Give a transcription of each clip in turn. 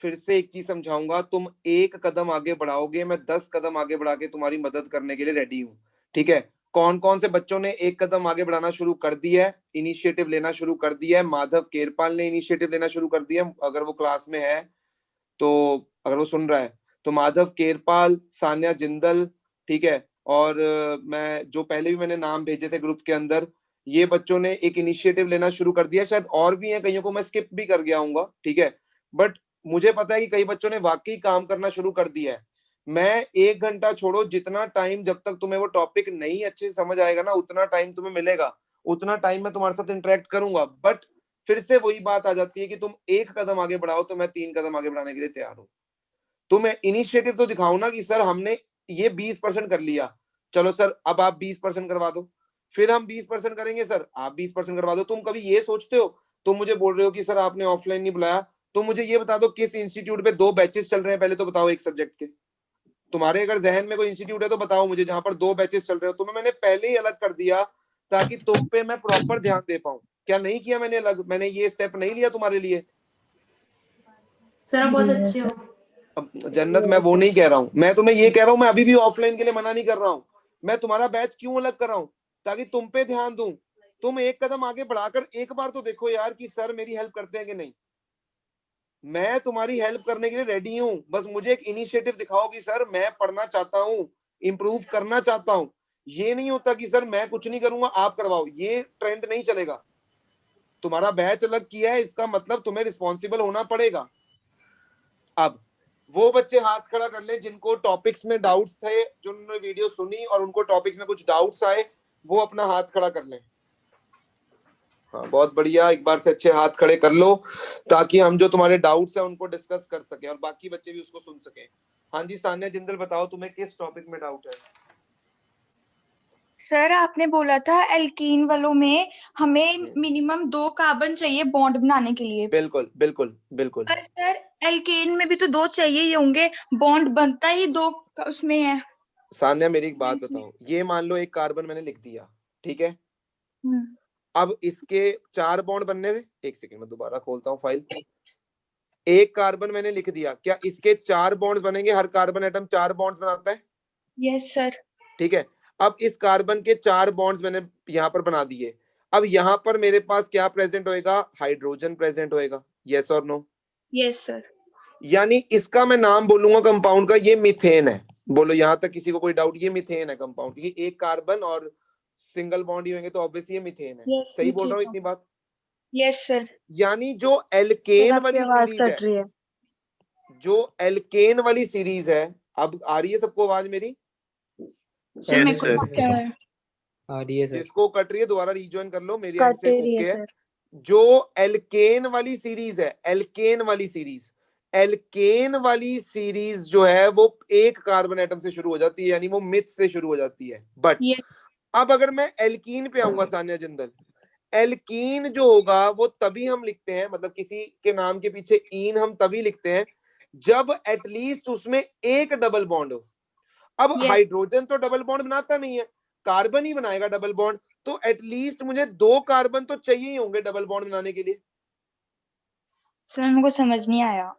फिर से एक चीज समझाऊंगा, तुम एक कदम आगे बढ़ाओगे, मैं 10 कदम आगे बढ़ा के तुम्हारी मदद करने के लिए रेडी हूँ। ठीक है? कौन कौन से बच्चों ने एक कदम आगे बढ़ाना शुरू कर दिया है, इनिशिएटिव लेना शुरू कर दिया है? माधव केरपाल ने इनिशिएटिव लेना शुरू कर दिया, अगर वो क्लास में है तो, अगर वो सुन रहा है तो माधव केरपाल, सान्या जिंदल, ठीक है, और मैं जो पहले भी मैंने नाम भेजे थे ग्रुप के अंदर, ये बच्चों ने एक इनिशिएटिव लेना शुरू कर दिया। शायद और भी हैं, कईयों को मैं स्किप भी कर गया हूँ, ठीक है, बट मुझे पता है कि कई बच्चों ने वाकई काम करना शुरू कर दिया है। मैं 1 घंटा छोड़ो, जितना टाइम, जब तक तुम्हें वो टॉपिक नहीं अच्छे से समझ आएगा ना, उतना टाइम तुम्हें मिलेगा, उतना टाइम मैं तुम्हारे साथ इंटरेक्ट करूंगा। बट फिर से वही बात आ जाती है कि तुम एक कदम आगे बढ़ाओ तो मैं 3 कदम आगे बढ़ाने के लिए तैयार हूं। तो मैं इनिशिएटिव तो दिखाऊं ना कि सर हमने ये 20% कर लिया, चलो सर अब आप 20% करवा दो, फिर हम 20% करेंगे, सर आप 20% करवा दो। तुम कभी ये सोचते हो? तुम मुझे बोल रहे हो कि सर आपने ऑफलाइन नहीं बुलाया, तो मुझे ये बता दो किस इंस्टीट्यूट पे 2 बैचेस चल रहे हैं, पहले तो बताओ एक सब्जेक्ट के। तुम्हारे अगर जहन में कोई इंस्टीट्यूट है तो बताओ मुझे जहां पर 2 बैचेस चल रहे हो। तुम्हें मैंने पहले ही अलग कर दिया ताकि तुम पे मैं प्रॉपर ध्यान दे पाऊं। क्या नहीं किया मैंने अलग? मैंने ये स्टेप नहीं लिया तुम्हारे लिए? सर आप बहुत अच्छे हो। जन्नत, मैं वो नहीं कह रहा हूँ, मैं तुम्हें ये कह रहा हूँ, मैं अभी भी ऑफलाइन के लिए मना नहीं कर रहा हूँ। मैं तुम्हारा बैच क्यों अलग कर रहा हूँ? ताकि तुम पे ध्यान दूं। तुम एक कदम आगे बढ़ाकर एक बार तो देखो यार कि सर मेरी हेल्प करते हैं कि नहीं। मैं तुम्हारी हेल्प करने के लिए रेडी हूँ, बस मुझे एक इनिशिएटिव दिखाओ कि सर मैं पढ़ना चाहता हूँ, इंप्रूव करना चाहता हूँ। ये नहीं होता कि सर मैं कुछ नहीं करूंगा आप करवाओ, ये ट्रेंड नहीं चलेगा। तुम्हारा बैच अलग किया है, इसका मतलब तुम्हें रिस्पॉन्सिबल होना पड़ेगा। अब वो बच्चे हाथ खड़ा कर ले जिनको टॉपिक्स में डाउट्स थे, जिन्होंने वीडियो सुनी और उनको टॉपिक्स में कुछ डाउट्स आए, वो अपना हाथ खड़ा कर ले। हाँ बहुत बढ़िया, एक बार से अच्छे हाथ खड़े कर लो ताकि हम जो तुम्हारे डाउट्स हैं उनको डिस्कस कर सके और बाकी बच्चे भी उसको सुन सके। हाँ जी सान्या जिंदल, बताओ तुम्हें किस टॉपिक में डाउट है? सर आपने बोला था एल्कीन वालों में हमें मिनिमम 2 कार्बन चाहिए बॉन्ड बनाने के लिए। बिल्कुल बिल्कुल बिल्कुल। पर सर एल्केन में भी तो 2 चाहिए ही होंगे, बॉन्ड बनता ही 2 उसमें है। सान्या मेरी एक बात बताओ, ये मान लो एक कार्बन मैंने लिख दिया, ठीक है, हम्म। अब इसके 4 बॉन्ड बनने थे, एक सेकंड मैं दोबारा खोलता हूँ फाइल। एक कार्बन मैंने लिख दिया, क्या इसके 4 बॉन्ड्स बनेंगे? हर कार्बन एटम 4 बॉन्ड्स बनाता है, यस सर। ठीक है। अब इस कार्बन के 4 बॉन्ड्स मैंने यहाँ पर बना दिए। अब यहाँ पर मेरे पास क्या प्रेजेंट होएगा? हाइड्रोजन प्रेजेंट होएगा, yes or no? Yes sir. यानी इसका मैं नाम बोलूंगा कंपाउंड का, ये मीथेन है। बोलो यहां तक किसी को कोई डाउट? ये मीथेन है कंपाउंड, ये एक कार्बन और सिंगल बॉन्ड ही होंगे तो ऑब्वियसली ये मीथेन है। यस सही बोल ठीक रहा हूँ है। इतनी बात? Yes sir. यानी जो सर एल्केन आपकी वाली आवाज सीरीज है, कट रही है। जो एल्केन वाली सीरीज है, अब आ रही है सबको आवाज मेरी? सर यस मेरे को सर, क्या है? आ रही है सर। जिसको कट रही है दोबारा रिज्वाइन कर लो, मेरी एंड कट से ही रही है ओके है। सर। जो एल्केन वाली सीरीज है, एल्केन वाली सीरीज, एल्केन वाली सीरीज जो है वो एक कार्बन एटम से शुरू हो जाती है, यानी वो मिथ से शुरू हो जाती है। बट ये अब अगर मैं एल्कीन पे आऊंगा सान्या जिंदल, एल्कीन जो होगा वो तभी हम लिखते हैं, मतलब किसी के नाम के पीछे ईन हम तभी लिखते हैं जब एटलीस्ट उसमें एक डबल बॉन्ड हो। अब ये हाइड्रोजन तो डबल बॉन्ड बनाता नहीं है, कार्बन ही बनाएगा डबल बॉन्ड, तो एटलीस्ट मुझे 2 कार्बन तो चाहिए ही होंगे डबल बॉन्ड बनाने के लिए। सर मेरे को समझ नहीं आया।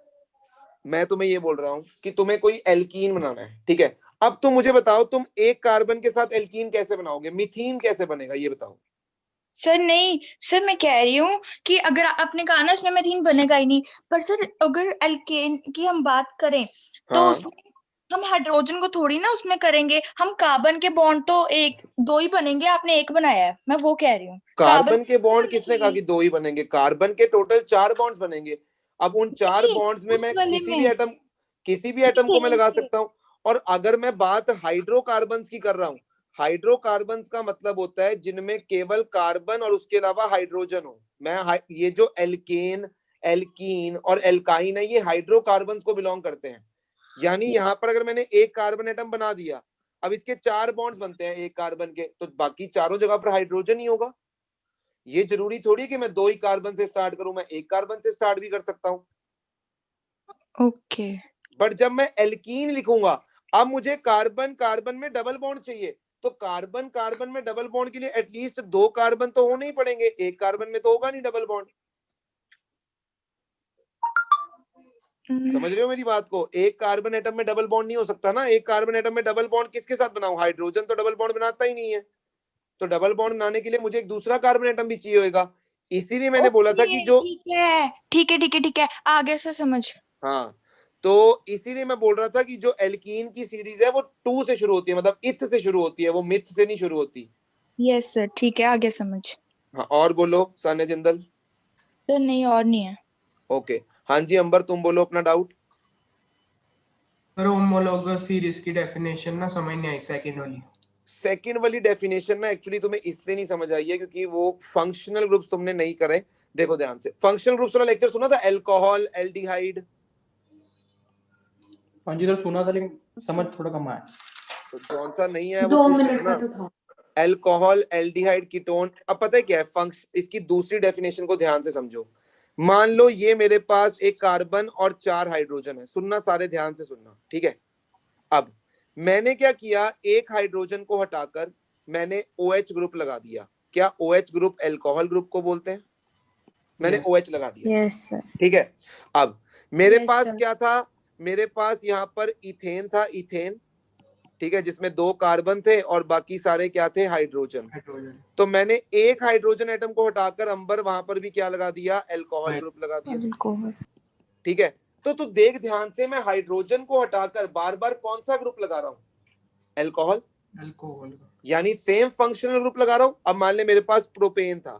मैं तुम्हें ये बोल रहा हूं कि तुम्हें कोई एल्कीन बनाना है, ठीक है। अब तुम मुझे बताओ, तुम एक कार्बन के साथ एल्कीन कैसे बनाओगे? मीथीन कैसे बनेगा ये बताओ? सर नहीं, सर मैं कह रही हूँ कि अगर आपने कहा ना इसमें मीथेन बनेगा ही नहीं, पर सर अगर एल्केन की हम बात करें तो हाँ, उसमें हम हाइड्रोजन को थोड़ी ना उसमें करेंगे, हम कार्बन के बॉन्ड तो 2 ही बनेंगे, आपने 1 बनाया है, मैं वो कह रही हूँ। कार्बन कार्बन के बॉन्ड बनने किसने कहा चाहिए। कि 2 ही बनेंगे? कार्बन के टोटल 4 बॉन्ड्स बनेंगे। अब उन 4 बॉन्ड्स में उस मैं वाले में किसी भी एटम को मैं मीथेन लगा के। सकता हूं। और अगर मैं बात हाइड्रोकार्बन्स की कर रहा हूं, हाइड्रोकार्बन्स का मतलब होता है जिनमें केवल कार्बन और उसके अलावा हाइड्रोजन हो। ये जो एल्केन, एल्कीन और एल्काइन है, ये हाइड्रोकार्बन्स को बिलोंग करते हैं। यानी यहां पर अगर मैंने एक कार्बन एटम बना दिया, अब इसके 4 बॉन्ड्स बनते हैं एक कार्बन के, तो बाकी चारों जगह पर हाइड्रोजन ही होगा। ये जरूरी थोड़ी कि मैं 2 ही कार्बन से स्टार्ट करूं, मैं एक कार्बन से स्टार्ट भी कर सकता हूं। ओके। बट जब मैं एल्कीन लिखूंगा, अब मुझे कार्बन कार्बन में डबल बॉन्ड चाहिए, तो कार्बन कार्बन में डबल बॉन्ड के लिए एटलीस्ट 2 कार्बन तो होने ही पड़ेंगे, एक कार्बन में तो होगा नहीं डबल बॉन्ड। समझ रहे हो मेरी बात को? एक कार्बन एटम में डबल बॉन्ड नहीं हो सकता ना। एक कार्बन एटम में डबल बॉन्ड किसके साथ बनाऊं? हाइड्रोजन तो डबल बॉन्ड बनाता ही नहीं है। तो डबल बॉन्ड बनाने के लिए मुझे एक दूसरा कार्बन एटम भी चाहिए होगा। इसीलिए मैंने बोला था कि जो ठीक है आगे से समझ। हाँ, तो इसीलिए मैं बोल रहा था कि जो एल्कीन की सीरीज है वो 2 से शुरू होती है, मतलब इथ से शुरू होती है, वो मिथ से नहीं शुरू होती। यस सर, ठीक है आगे समझ। हाँ, और बोलो सान्या जिंदल। सर नहीं और नहीं है। ओके, हाँ जी अंबर तुम बोलो अपना डाउट। सर होमोलोगस सीरीज की डेफिनेशन ना समझ नहीं आई सेकंड वाली डेफिनेशन ना एक्चुअली तुम्हें इसलिए नहीं समझ आई है क्योंकि वो फंक्शनल ग्रुप्स तुमने नहीं करे। देखो ध्यान से, फंक्शनल ग्रुप्स वाला लेक्चर सुना था? Alcohol, aldehyde. हाँ जी सर सुना था, लेकिन समझ थोड़ा कम आया। तो कौन सा नहीं है वो 2 पूछ मिनट लेना। का तो था। Alcohol, aldehyde, ketone. अब पता है क्या है फंक्शन, इसकी दूसरी डेफिनेशन को ध्यान से समझो। मान लो ये मेरे पास एक कार्बन और 4 हाइड्रोजन है। सुनना सारे ध्यान से सुनना, ठीक है? अब मैंने क्या किया, एक हाइड्रोजन को हटाकर मैंने OH ग्रुप लगा दिया। क्या OH ग्रुप अल्कोहल ग्रुप को बोलते हैं? मैंने Yes. OH लगा दिया। Yes sir. ठीक है, अब मेरे Yes, पास sir. क्या था? मेरे पास यहाँ पर इथेन था, इथेन, ठीक है, जिसमें 2 कार्बन थे और बाकी सारे क्या थे? हाइड्रोजन। तो मैंने एक हाइड्रोजन एटम को हटाकर अंबर वहां पर भी क्या लगा दिया? अल्कोहल ग्रुप लगा दिया। ठीक है, तो तू देख ध्यान से, मैं हाइड्रोजन को हटाकर बार बार कौन सा ग्रुप लगा रहा हूं? अल्कोहल। यानी सेम फंक्शनल ग्रुप लगा रहा हूं। अब मान ले मेरे पास प्रोपेन था,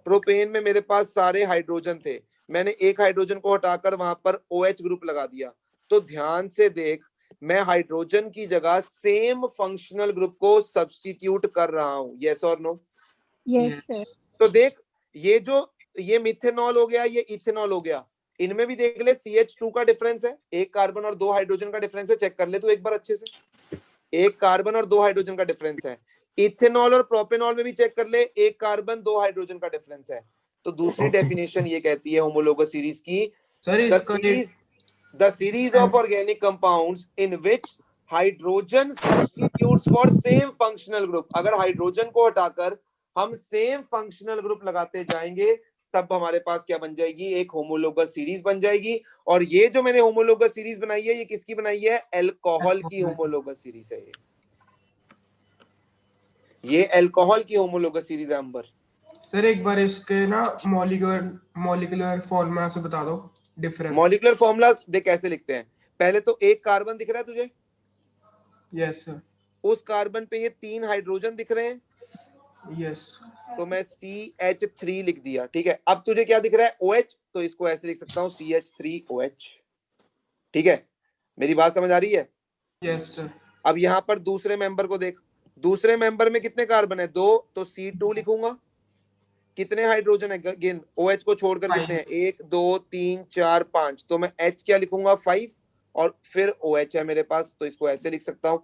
प्रोपेन में मेरे पास सारे हाइड्रोजन थे, मैंने एक हाइड्रोजन को हटाकर वहां पर OH ग्रुप लगा दिया। तो ध्यान से देख, मैं हाइड्रोजन की जगह सेम फंक्शनल ग्रुप को सब्स्टिट्यूट कर रहा हूं। Yes or no? Yes sir. तो देख, ये मिथेनॉल हो गया, ये इथेनॉल हो गया, इनमें भी देख ले CH2 का डिफरेंस है, एक कार्बन और 2 हाइड्रोजन का डिफरेंस है। चेक कर ले तू एक बार अच्छे से, एक कार्बन और 2 हाइड्रोजन का डिफरेंस है। इथेनॉल और प्रोपेनॉल में भी चेक कर ले, एक कार्बन 2 हाइड्रोजन का डिफरेंस है। तो दूसरी डेफिनेशन ये कहती है होमोलोगस सीरीज की, the series of organic compounds in which hydrogen substitutes for same functional group. अगर हाइड्रोजन को हटाकर हम सेम फंक्शनल ग्रुप लगाते जाएंगे तब हमारे पास क्या बन जाएगी? एक होमोलोगस सीरीज बन जाएगी। और ये जो मैंने होमोलोगस सीरीज बनाई है, ये किसकी बनाई है? अल्कोहल की होमोलोगस सीरीज है। ये अल्कोहल की होमोलोगस सीरीज है अंबर। सर एक बार इसके ना मॉलिक्यूलर फॉर्मूला से बता दो डिफरेंस। मॉलिक्यूलर फॉर्मूला देख कैसे लिखते हैं। पहले तो एक कार्बन दिख रहा है तुझे? Yes sir. उस कार्बन पे ये 3 हाइड्रोजन दिख रहे हैं। यस। तो मैं CH3 लिख दिया। ठीक है, अब तुझे क्या दिख रहा है? OH, तो इसको ऐसे लिख सकता हूँ CH3OH। ठीक है, मेरी बात समझ आ रही है? Yes sir. अब यहाँ पर दूसरे मेंबर को देख, दूसरे मेंबर में कितने कार्बन है? 2, तो C2 लिखूंगा। कितने हाइड्रोजन है? गिन, OH को छोड़कर कितने हैं? 1 2 3 4 5, तो मैं H क्या लिखूंगा? 5, और फिर OH है मेरे पास, तो इसको ऐसे लिख सकता हूं।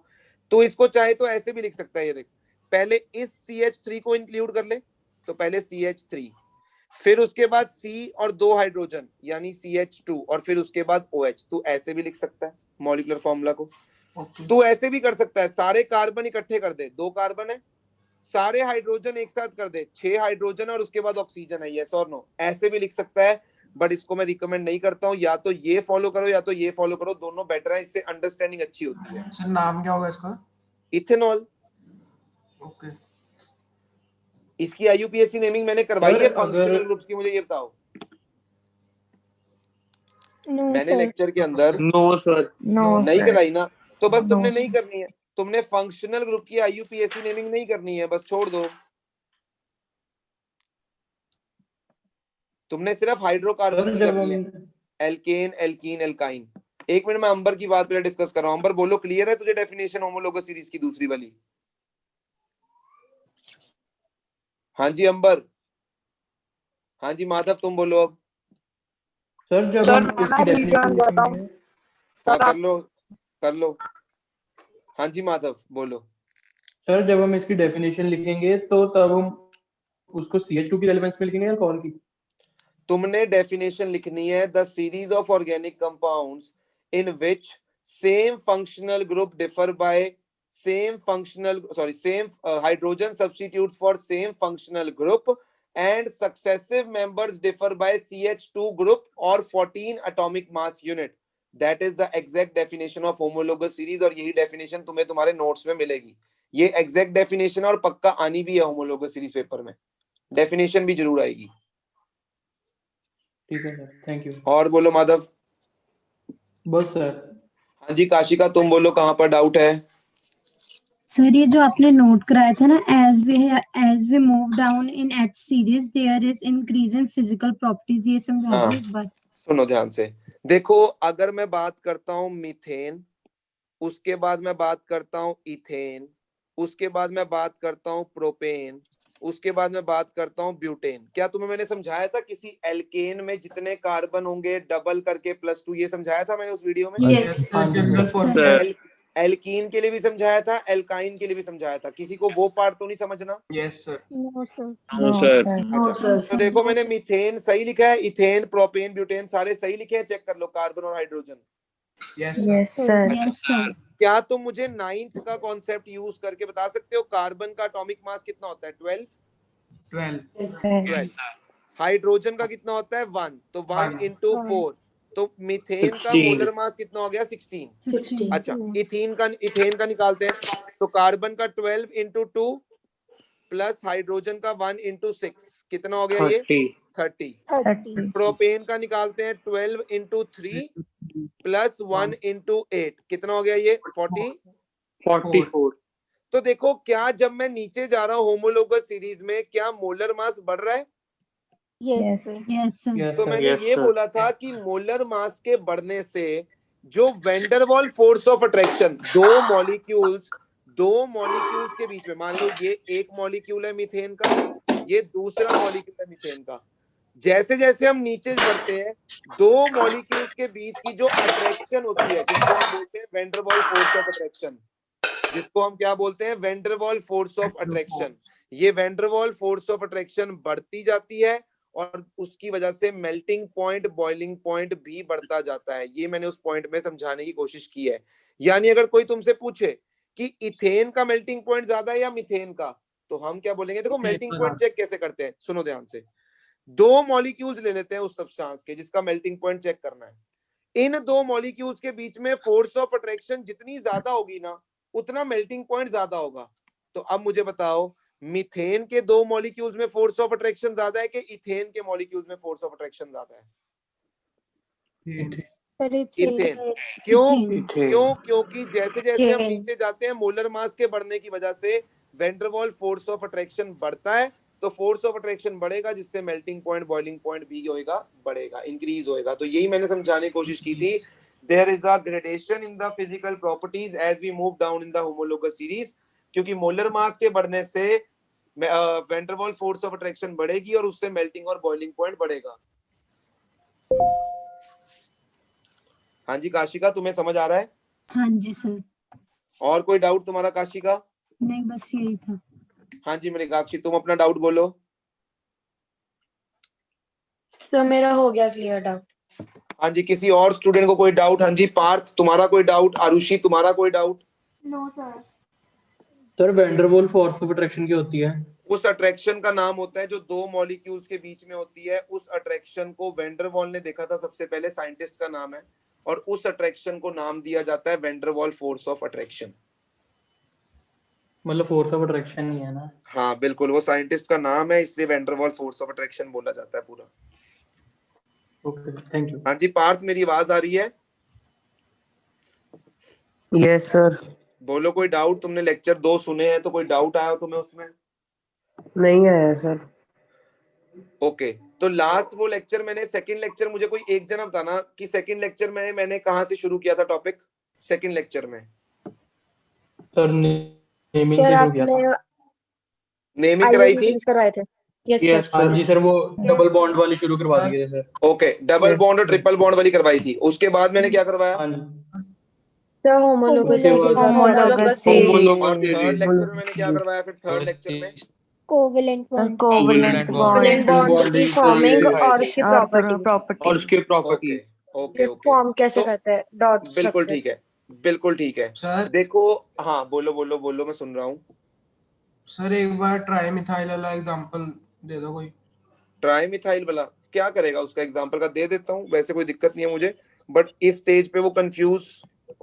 तो इसको चाहे तो ऐसे भी लिख सकता है। ये देख, पहले इस CH3 को इंक्लूड कर ले, तो पहले CH3, फिर उसके बाद C और 2 हाइड्रोजन यानी CH2, और फिर उसके बाद OH। तू ऐसे भी लिख सकता है मॉलिक्यूलर फॉर्मूला को। तू ऐसे भी कर सकता है, सारे कार्बन इकट्ठे कर दे, 2 कार्बन है, सारे हाइड्रोजन एक साथ कर दे, 6 हाइड्रोजन और उसके बाद ऑक्सीजन है। Yes or no? ऐसे भी लिख सकता है, बट इसको मैं रिकमेंड नहीं करता हूं। या तो ये फॉलो करो या तो ये फॉलो करो, दोनों बेटर है, इससे अंडरस्टैंडिंग अच्छी होती है। सर नाम क्या होगा इसका? इथेनॉल। ओके। इसकी IUPAC नेमिंग मैंने करवाई है फंक्शनल ग्रुप्स की, मुझे ये बताओ। मैंने लेक्चर के अंदर नो सर, नहीं कराई ना, तो बस No, तुमने नहीं sir. करनी है। तुमने फंक्शनल ग्रुप की IUPAC नेमिंग नहीं करनी है, बस छोड़ दो। तुमने सिर्फ हाइड्रोकार्बन ही करनी है, एल्केन, एल्कीन, एल्काइन। एक मिनट में अंबर की बात पहले डिस्कस कर रहा हूं। अंबर बोलो, क्लियर है तुझे डेफिनेशन होमोलोगस सीरीज की दूसरी वाली? हाँ जी अंबर। हाँ जी माधव तुम बोलो अब। सर जब हम इसकी डेफिनेशन लिखेंगे, हाँ कर लो। हाँ जी माधव बोलो। सर जब हम इसकी डेफिनेशन लिखेंगे तो तब हम उसको CH2 की रेलेवेंस में लिखेंगे या अल्कोहल की? तुमने डेफिनेशन लिखनी है, the series of organic compounds in which same functional group differ by same hydrogen substitute for same functional group and successive members differ by CH2 group or 14 atomic mass unit. That is the exact definition of homologous series, और यही definition तुम्हें तुम्हारे notes में मिलेगी। ये exact definition और पक्का आनी भी है होमोलोगस सीरीज पेपर में, डेफिनेशन भी जरूर आएगी। ठीक है सर, थैंक यू। और बोलो माधव। बस सर। हाँ जी काशिका, तुम बोलो कहाँ पर डाउट है। सर ये जो आपने नोट कराया था ना, as we move down in H series there is increase in physical properties, ये समझा हाँ। दो एक बार। सुनो ध्यान से, देखो अगर मैं बात करता हूँ मीथेन, उसके बाद मैं बात करता हूँ इथेन, उसके बाद मैं बात करता हूँ प्रोपेन, उसके बाद मैं बात करता हूँ ब्यूटेन। क्या तुम्हें मैंने समझाया था किसी एल्केन में जितने कार्बन होंगे डबल करके +2, ये समझाया था मैंने उस वीडियो में? यस यस हाँ सर, जी जनरल सर। फॉर्मूला। एल्कीन के लिए भी समझाया था, एल्काइन के लिए भी समझाया था। किसी को वो पार्ट तो नहीं समझना? Yes sir. No sir. No sir. No अच्छा, सर। तो देखो मैंने मीथेन सही लिखा है, इथेन, प्रोपेन, ब्यूटेन सारे सही लिखे हैं, चेक कर लो, कार्बन और hydrogen. Yes sir. Yes sir. Yes sir. क्या तुम मुझे 9th का कॉन्सेप्ट यूज करके बता सकते हो कार्बन का एटॉमिक मास कितना होता है? 12। हाइड्रोजन का कितना होता है? 1। तो 1 1। इंटू 4, तो मीथेन का मोलर मास कितना हो गया? 16। 16। अच्छा, इथेन का निकालते हैं, तो कार्बन का 12 इंटू 2 प्लस हाइड्रोजन का 1 इंटू 6 कितना हो गया? ये 30। 30। प्रोपेन का निकालते हैं 12 इंटू 3 प्लस 1 इंटू 8 कितना हो गया? ये 44। तो देखो क्या जब मैं नीचे जा रहा हूँ होमोलोगस सीरीज में, क्या मोलर मास बढ़ रहा है? Yes sir. Yes sir. Yes तो सर। मैंने ये बोला था कि मोलर मास के बढ़ने से जो वेंडरवॉल फोर्स ऑफ अट्रैक्शन दो मॉलिक्यूल्स के बीच में, मान लो ये एक मॉलिक्यूल है मीथेन का, ये दूसरा मॉलिक्यूल है मीथेन का, जैसे जैसे हम नीचे बढ़ते हैं दो मॉलिक्यूल्स के बीच की जो अट्रैक्शन होती है, जिसको हम बोलते हैं वेंडरवॉल फोर्स ऑफ अट्रैक्शन, जिसको हम क्या बोलते हैं? Van der Waals force of attraction. ये वेंडरवॉल फोर्स ऑफ अट्रैक्शन बढ़ती जाती है और उसकी वजह से मेल्टिंग पॉइंट, बॉइलिंग पॉइंट भी बढ़ता जाता है। ये मैंने उस पॉइंट में समझाने की कोशिश की है। यानी अगर कोई तुमसे पूछे कि इथेन का मेल्टिंग पॉइंट ज्यादा है या मीथेन का, तो हम क्या बोलेंगे? देखो मेल्टिंग पॉइंट चेक कैसे करते हैं, सुनो ध्यान से। दो मॉलिक्यूल्स ले लेते हैं उस सब्सटेंस के जिसका मेल्टिंग पॉइंट चेक करना है। इन दो मॉलिक्यूल्स के बीच में फोर्स ऑफ अट्रैक्शन जितनी ज्यादा होगी ना, उतना मेल्टिंग पॉइंट ज्यादा होगा। तो अब मुझे बताओ, मीथेन के दो मॉलिक्यूल्स में फोर्स ऑफ अट्रैक्शन ज्यादा है कि इथेन के मॉलिक्यूल्स में फोर्स ऑफ अट्रैक्शन ज्यादा है? इथेन। क्यों? क्योंकि जैसे जैसे हम नीचे जाते हैं मोलर मास के बढ़ने की वजह से वेंडरवॉल फोर्स ऑफ अट्रैक्शन बढ़ता है, तो फोर्स ऑफ अट्रैक्शन बढ़ेगा जिससे मेल्टिंग पॉइंट, बॉइलिंग पॉइंट भी होएगा, बढ़ेगा, इंक्रीज होएगा। तो यही मैंने समझाने की कोशिश की थी। There is a gradation in the physical properties as we move down in the homologous series, क्योंकि मोलर मास के बढ़ने से वेंडरवॉल फोर्स ऑफ अट्रैक्शन बढ़ेगी और उससे मेल्टिंग और बॉइलिंग पॉइंट बढ़ेगा। हाँ जी काशिका, तुम्हें समझ आ रहा है? हाँ जी सर। और कोई डाउट तुम्हारा काशिका? नहीं, बस यही था। हाँ जी मृगाक्षी, तुम अपना डाउट बोलो। सर मेरा हो गया क्लियर डाउट। हाँ जी, किसी और स्टूडेंट को कोई डाउट? हाँ जी पार्थ, तुम्हारा कोई डाउट? आरुषि, तुम्हारा कोई doubt? No sir. Sir Van der Waals force of attraction क्या होती है? उस अट्रैक्शन का नाम होता है जो दो मॉलिक्यूल्स के बीच में होती है। उस अट्रैक्शन को वेंडरवॉल ने देखा था सबसे पहले, साइंटिस्ट का नाम है, और उस अट्रैक्शन को नाम दिया जाता है वेंडरवॉल फोर्स ऑफ अट्रैक्शन। मतलब फोर्स ऑफ अट्रैक्शन ही है ना? हाँ बिल्कुल, वो साइंटिस्ट का नाम है, इसलिए वेंडरवॉल फोर्स ऑफ अट्रैक्शन बोला जाता है पूरा। Okay, thank you. हाँ जी पार्थ, मेरी आवाज आ रही है? Yes sir. बोलो कोई डाउट? तुमने लेक्चर 2 सुने हैं, तो कोई डाउट आया हो तुम्हें उसमें? नहीं आया सर। ओके, तो लास्ट वो लेक्चर मैंने, सेकंड लेक्चर, मुझे कोई एक जना बताना कि सेकंड लेक्चर में मैंने कहां से शुरू किया था टॉपिक? सेकंड लेक्चर में सर नेमिंग सर से हो गया आपने था। नेमिंग कराई थी। कराए थे। Yes sir. हाँ जी सर, वो डबल बॉन्ड वाली शुरू करवा दी थी सर। ओके, डबल बॉन्ड और ट्रिपल बॉन्ड वाली करवाई थी। उसके बाद मैंने क्या करवाया? हाँ जी। सर होमोलोगस उसके बाद होमोलोगस और सीरीज। थर्ड लेक्चर में मैंने क्या करवाया? फिर थर्ड लेक्चर में covalent bond. Covalent covalent bonds की फॉर्मिंग और उसकी और प्रॉपर्टीज। और उसके ओके प्रॉपर्टीज। ओके ये ओके, फॉर्म कैसे तो करते हैं डॉट बिल्कुल स्ट्रक्चर। ठीक है, बिल्कुल ठीक है। सर देखो, हाँ बोलो बोलो बोलो, मैं सुन रहा हूँ। सर एक बार ट्राई मिथाइल वाला एग्जांपल दे दो कोई। ट्राई मिथाइल वाला क्या करेगा? उसका एग्जांपल का दे देता हूँ, वैसे कोई दिक्कत नहीं है मुझे। बट इस स्टेज पे वो कंफ्यूज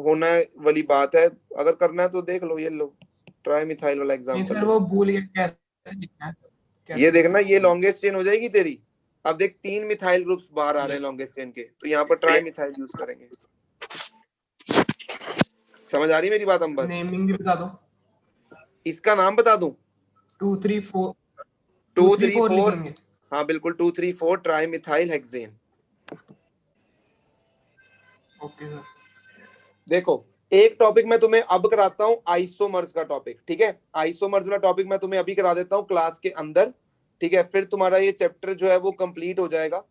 होना वाली बात है। अगर करना है तो देख लो, ये लो ट्राई मिथाइल वाला नहीं एग्जांपल सर, वो भूल गया कैसे लिखना है। ये देखना, ये लॉन्गेस्ट चेन हो जाएगी तेरी। अब देख 3 मिथाइल ग्रुप्स बाहर आ रहे हैं लॉन्गेस्ट चेन के, तो यहाँ पर ट्राई मिथाइल यूज करेंगे। समझ आ रही मेरी बात अंबर? नेमिंग भी बता दो। इसका नाम बता दूं? 2 3 4 2 2 3 3 4 4 लिखेंगे। हाँ बिल्कुल 2 3 4 tri methyl hexane. Okay sir. देखो एक टॉपिक मैं तुम्हें अब कराता हूँ, आइसोमर्स का टॉपिक, ठीक है? आइसोमर्स वाला टॉपिक मैं तुम्हें अभी करा देता हूँ क्लास के अंदर, ठीक है? फिर तुम्हारा ये चैप्टर जो है वो कंप्लीट हो जाएगा।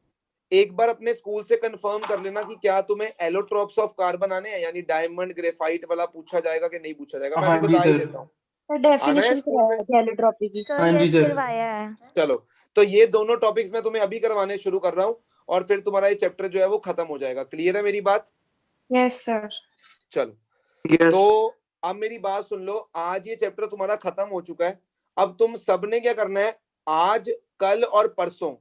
एक बार अपने स्कूल से कंफर्म कर लेना कि क्या तुम्हें एलोट्रोप्स ऑफ कार्बन आने हैं, यानी डायमंड ग्रेफाइट वाला पूछा जाएगा कि नहीं पूछा जाएगा। मैं हाँ अभी जी बता ही सर। देता हूँ। डेफिनेशन स्कूल में? करवाया एलोट्रॉपी की। सर हाँ जी यस सर। करवाया है। चलो, तो ये दोनों टॉपिक्स मैं तुम्हें अभी करवाने शुरू कर रहा हूँ और फिर तुम्हारा ये चैप्टर जो है वो खत्म हो जाएगा। क्लियर है मेरी बात? Yes sir. चलो, यस। तो अब मेरी बात सुन लो, आज ये चैप्टर तुम्हारा खत्म हो चुका है। अब तुम सबने क्या करना है, आज कल और परसों,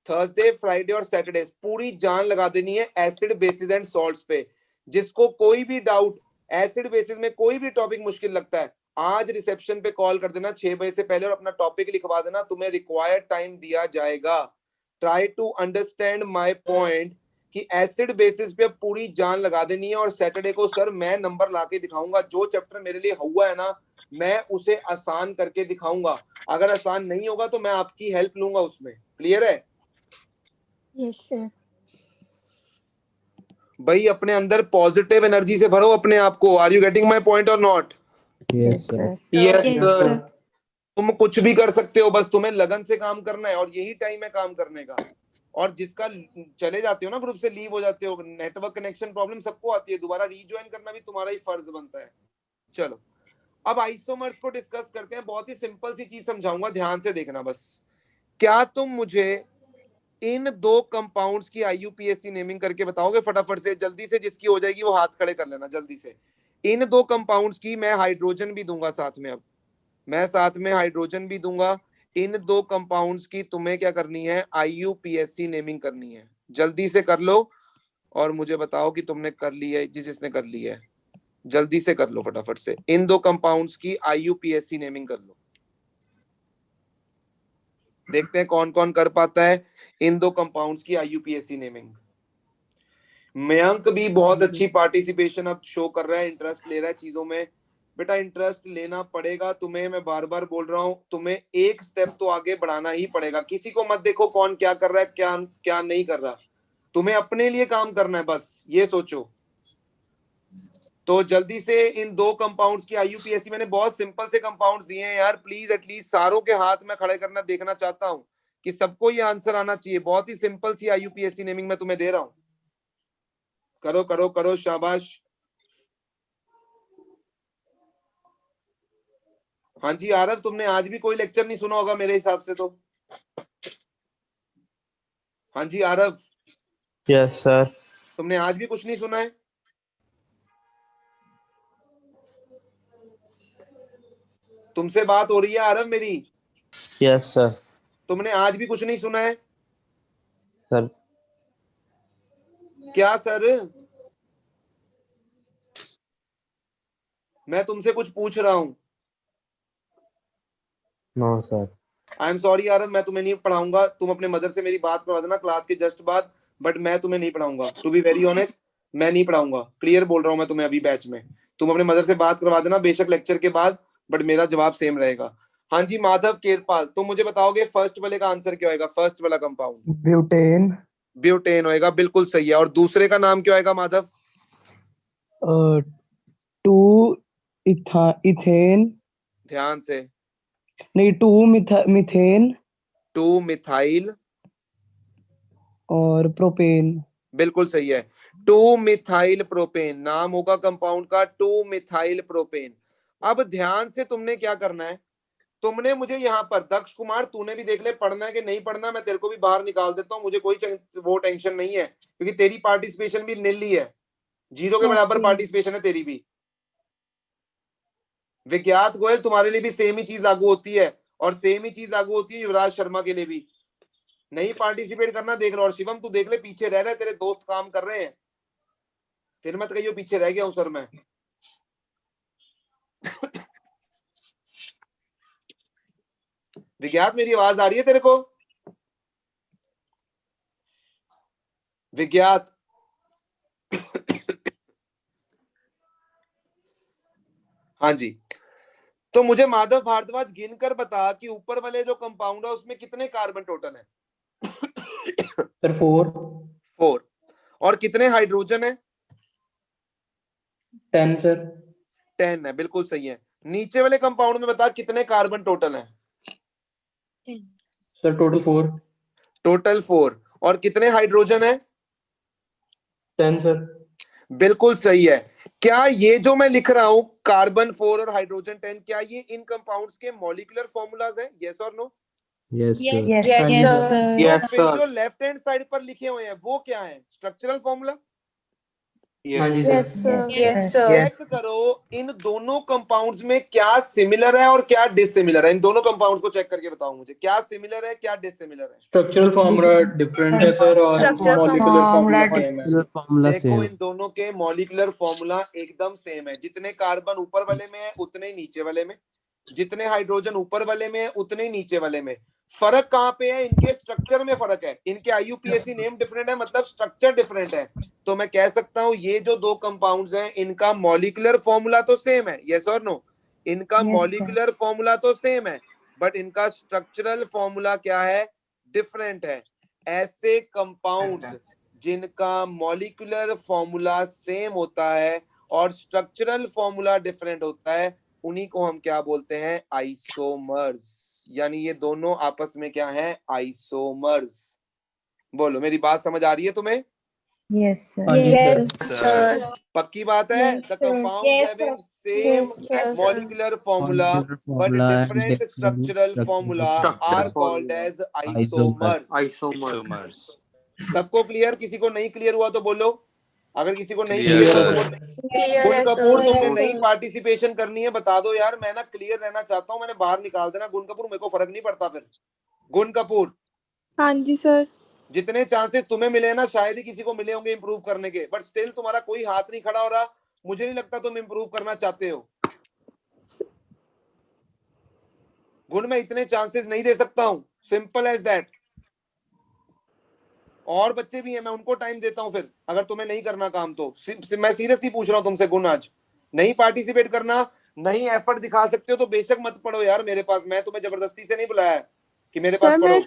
थर्सडे फ्राइडे और सैटरडे, पूरी जान लगा देनी है एसिड बेसिस एंड सॉल्ट्स पे। जिसको कोई भी डाउट एसिड बेसिस में कोई भी टॉपिक मुश्किल लगता है, आज रिसेप्शन पे कॉल कर देना 6 बजे से पहले और अपना टॉपिक लिखवा देना, तुम्हें रिक्वायर्ड टाइम दिया जाएगा। Try to understand my point कि एसिड बेसिस पे पूरी जान लगा देनी है। और सैटरडे को सर मैं नंबर लाके दिखाऊंगा, जो चैप्टर मेरे लिए हुआ है ना मैं उसे आसान करके दिखाऊंगा। अगर आसान नहीं होगा तो मैं आपकी हेल्प लूंगा उसमें। क्लियर है यस सर। भाई? अपने अंदर पॉजिटिव एनर्जी से भरो अपने आप को। Are you getting my point or not? Yes sir. Yes Yes, sir. sir. तुम कुछ भी कर सकते हो, बस तुम्हें लगन से काम करना है और यही टाइम है काम करने का। और जिसका चले जाते हो ना ग्रुप से, लीव हो जाते हो, नेटवर्क कनेक्शन प्रॉब्लम सबको आती है, दोबारा रीज्वाइन करना भी तुम्हारा ही फर्ज बनता है। चलो, अब आइसोमर्स को डिस्कस करते हैं। बहुत ही सिंपल सी चीज समझाऊंगा, ध्यान से देखना बस। क्या तुम मुझे इन दो कंपाउंड्स की आईयूपीएसी नेमिंग करके बताओगे फटाफट से? जल्दी से, जिसकी हो जाएगी वो हाथ खड़े कर लेना जल्दी से। इन दो कंपाउंड्स की मैं हाइड्रोजन भी दूंगा साथ में, अब मैं साथ में हाइड्रोजन भी दूंगा। इन दो कंपाउंड्स की तुम्हें क्या करनी है, आईयूपीएसी नेमिंग करनी है। जल्दी से कर लो और मुझे बताओ कि तुमने कर ली है। जिसने कर ली है जल्दी से कर लो फटाफट से। इन दो कंपाउंड्स की आईयूपीएसी नेमिंग कर लो। देखते हैं कौन कौन कर पाता है इन दो कंपाउंड्स की आईयूपीएसी नेमिंग। मयंक भी बहुत अच्छी पार्टिसिपेशन अब शो कर रहा है, इंटरेस्ट ले रहा है चीजों में। बेटा इंटरेस्ट लेना पड़ेगा तुम्हें, मैं बार बार बोल रहा हूँ, तुम्हें एक स्टेप तो आगे बढ़ाना ही पड़ेगा। किसी को मत देखो कौन क्या कर रहा है, क्या क्या नहीं कर रहा। तुम्हें अपने लिए काम करना है, बस ये सोचो। तो जल्दी से इन दो कंपाउंड्स की आईयूपीएसी, मैंने बहुत सिंपल से कंपाउंड्स दिए हैं यार, प्लीज एटलीस्ट सारों के हाथ में खड़े करना देखना चाहता हूं कि सबको ये आंसर आना चाहिए। बहुत ही सिंपल सी आईयूपीएसी नेमिंग मैं तुम्हें दे रहा हूं। करो करो करो, शाबाश। हाँ जी आरव, तुमने आज भी कोई लेक्चर नहीं सुना होगा मेरे हिसाब से तो। हाँ जी आरव, यस सर। तुमने आज भी कुछ नहीं सुना है? तुमसे बात हो रही है आरव मेरी। Yes sir. तुमने आज भी कुछ नहीं सुना है? सर क्या सर? मैं तुमसे कुछ पूछ रहा हूं। No sir. I am sorry Aarav, मैं तुम्हें नहीं पढ़ाऊंगा। तुम अपने मदर से मेरी बात करवा देना क्लास के जस्ट बाद, बट मैं तुम्हें नहीं पढ़ाऊंगा। टू बी वेरी ऑनेस्ट, मैं नहीं पढ़ाऊंगा। क्लियर बोल रहा हूं मैं तुम्हें अभी बैच में। तुम अपने मदर से बात करवा देना बेशक लेक्चर के बाद, बट मेरा जवाब सेम रहेगा। हाँ जी माधव केरपाल, तुम मुझे बताओगे फर्स्ट वाले का आंसर क्या होगा? फर्स्ट वाला कंपाउंड ब्यूटेन। ब्यूटेन होएगा, बिल्कुल सही है। और दूसरे का नाम क्या होएगा माधव? 2 इथेन। ध्यान से। नहीं, 2 मिथेन 2 मिथाइल और प्रोपेन। बिल्कुल सही है। 2 मिथाइल प्रोपेन नाम होगा कंपाउंड का, 2 मिथाइल प्रोपेन। अब ध्यान से तुमने क्या करना है, तुमने मुझे यहाँ पर, दक्ष कुमार तूने भी देख ले पढ़ना है कि नहीं पढ़ना, मैं तेरे को भी बाहर निकाल देता हूँ, मुझे कोई वो टेंशन नहीं है, क्योंकि तेरी पार्टिसिपेशन भी नील ही है, 0 के बराबर पार्टिसिपेशन है तेरी भी। विज्ञात गोयल तुम्हारे लिए भी सेम ही चीज लागू होती है, और सेम ही चीज लागू होती है युवराज शर्मा के लिए भी। नहीं पार्टिसिपेट करना देख लो। और शिवम तू देख ले, पीछे रह रहे तेरे दोस्त काम कर रहे हैं। फिर मत कहियो पीछे रह गया हूं सर मैं। विज्ञात मेरी आवाज आ रही है तेरे को? विज्ञात हाँ जी। तो मुझे माधव भारद्वाज गिनकर बता कि ऊपर वाले जो कंपाउंड है उसमें कितने कार्बन टोटल है? सर 4 4। और कितने हाइड्रोजन है? 10 सर 10 है, बिल्कुल सही है। नीचे वाले कंपाउंड में बता कितने कार्बन टोटल है? Sir total 4 total 4। और कितने हाइड्रोजन है? 10 सर बिल्कुल सही है। क्या ये जो मैं लिख रहा हूं कार्बन 4 और हाइड्रोजन 10, क्या ये इन कंपाउंड्स के मॉलिक्यूलर फॉर्मूलाज हैं? Yes or no? Yes, sir. Yes, sir. तो फिर जो लेफ्ट हैंड साइड पर लिखे हुए हैं वो क्या है? Structural formula? हाँ जी Yes, सर sir. चेक करो इन दोनों कंपाउंड्स में क्या सिमिलर है और क्या डिसिमिलर है। इन दोनों कंपाउंड्स को चेक करके बताओ मुझे, क्या सिमिलर है क्या डिसिमिलर है। स्ट्रक्चरल फॉर्मूला डिफरेंट है सर और मॉलिक्यूलर फॉर्मूला सेम है। Molecular formula देखो same. इन दोनों के मॉलिक्यूलर फॉर्मूला एकदम सेम है। जितने कार्बन ऊपर वाले में है उतने ही नीचे वाले में, जितने हाइड्रोजन ऊपर वाले में है उतने ही नीचे वाले में। फर्क कहां पे है? इनके स्ट्रक्चर में फर्क है। इनके आईयूपीएसी नेम डिफरेंट है, मतलब स्ट्रक्चर डिफरेंट है। तो मैं कह सकता हूं ये जो दो कंपाउंड्स हैं इनका मॉलिक्यूलर फॉर्मूला तो सेम है। Yes or no? इनका मॉलिक्यूलर फॉर्मूला तो सेम है, बट इनका स्ट्रक्चरल फॉर्मूला क्या है? डिफरेंट है। ऐसे कंपाउंड्स जिनका मॉलिक्यूलर फॉर्मूला सेम होता है और स्ट्रक्चरल फॉर्मूला डिफरेंट होता है, उन्हीं को हम क्या बोलते हैं? आइसोमर्स। यानी ये दोनों आपस में क्या हैं? आइसोमर्स। बोलो मेरी बात समझ आ रही है तुम्हें? Yes, sir. हाँ जी Yes, सर पक्की बात है? Yes, the sir. Compounds Yes, having sir. Same Yes, sir. Molecular formula Molecular but formula and different different structural structural formula are called formula. as Isomers. isomers. सबको clear? किसी को नहीं clear हुआ तो बोलो। अगर किसी को नहीं क्लियर क्लियर है हो तो सर बोलो। Clear गुण है कपूर sir. तुमने नहीं पार्टिसिपेशन करनी है, बता दो यार। मैं ना क्लियर रहना चाहता हूँ, मैंने बाहर निकाल देना। गुण कपूर मेरे को फर्क नहीं पड़ता फिर। गुण कपूर हाँ जी सर। जितने चांसेस तुम्हें मिले ना शायद ही किसी को मिले होंगे इंप्रूव करने के, बट स्टिल तुम्हारा कोई हाथ नहीं खड़ा हो रहा। मुझे नहीं लगता तुम इंप्रूव करना चाहते हो। गुण में इतने चांसेस नहीं दे सकता हूं, सिंपल एज दैट। और बच्चे भी हैं, मैं उनको टाइम देता हूं फिर, अगर तुम्हें नहीं करना काम तो। मैं सीरियसली पूछ रहा हूं तुमसे गुण, आज नहीं पार्टिसिपेट करना, नहीं एफर्ट दिखा सकते हो तो बेशक मत पढ़ो यार मेरे पास। मैं तुम्हें जबरदस्ती से नहीं बुलाया है कि मेरे पास सर पढ़ो। मैं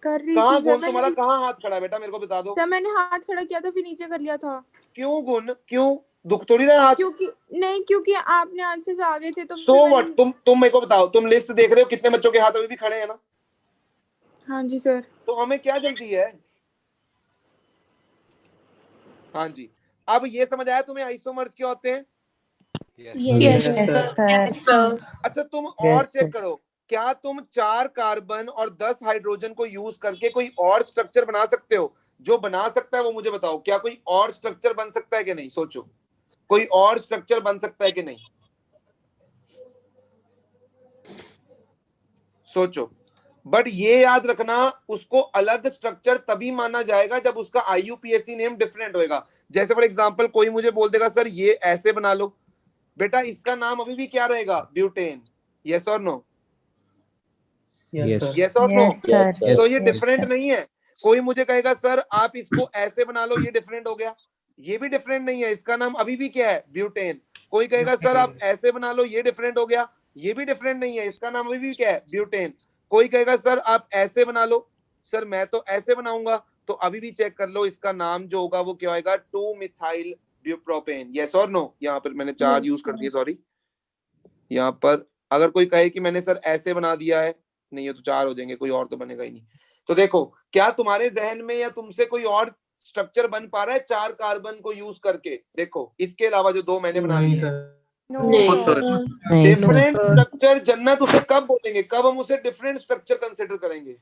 कर रही कहाँ थी सर। गुण तुम्हारा कहाँ हाथ खड़ा है बेटा, मेरे को बता दो। सर मैंने हाथ खड़ा किया था फिर नीचे कर लिया था। क्यों गुण, क्यों? दुख थोड़ी रहा हाथ? क्योंकि आपने आंसर्स आ गए थे तो सो व्हाट? तुम मेरे को बताओ, तुम लिस्ट देख रहे हो कितने बच्चों के हाथ अभी भी खड़े हैं ना? हाँ जी सर। तो हमें क्या जल्दी है? हाँ जी। अब ये समझ आया तुम्हें आइसोमर्स क्या होते हैं? Yes, sir. अच्छा तुम और चेक करो, क्या तुम 4 कार्बन और 10 हाइड्रोजन को यूज करके कोई और स्ट्रक्चर बना सकते हो? जो बना सकता है वो मुझे बताओ। क्या कोई और स्ट्रक्चर बन सकता है कि नहीं? सोचो, कोई और स्ट्रक्चर बन सकता है कि नहीं? सोचो। बट ये याद रखना, उसको अलग स्ट्रक्चर तभी माना जाएगा जब उसका आईयूपीएसी नेम डिफरेंट होएगा। जैसे फॉर एग्जांपल कोई मुझे बोल देगा सर ये ऐसे बना लो, बेटा इसका नाम अभी भी क्या रहेगा? Butane. Yes or no? Yes sir yes or no? Yes, sir. तो ये Yes, डिफरेंट sir. नहीं है। कोई मुझे कहेगा सर आप इसको ऐसे बना लो, ये डिफरेंट हो गया, ये भी डिफरेंट नहीं है, इसका नाम अभी भी क्या है? ब्यूटेन। कोई कहेगा सर आप ऐसे बना लो, ये डिफरेंट हो गया, ये भी डिफरेंट नहीं है, इसका नाम अभी भी क्या है? ब्यूटेन। कोई कहेगा सर आप ऐसे बना लो, सर मैं तो ऐसे बनाऊंगा, तो अभी भी चेक कर लो, इसका नाम जो होगा वो क्या होगा? 2 मिथाइल ब्यूप्रोपेन। Yes or no? यहाँ पर मैंने 4 यूज कर दिए, सॉरी। यहाँ पर अगर कोई कहे कि मैंने सर ऐसे बना दिया है, नहीं ये तो 4 हो जाएंगे, कोई और तो बनेगा ही नहीं। तो देखो, क्या तुम्हारे जहन में या तुमसे कोई और स्ट्रक्चर बन पा रहा है 4 कार्बन को यूज करके? देखो इसके अलावा जो 2 मैंने बना नहीं दिए सर नहीं sir. Different structure. जन्नत उसे कब बोलेंगे, कब हम उसे डिफरेंट स्ट्रक्चर कंसिडर करेंगे?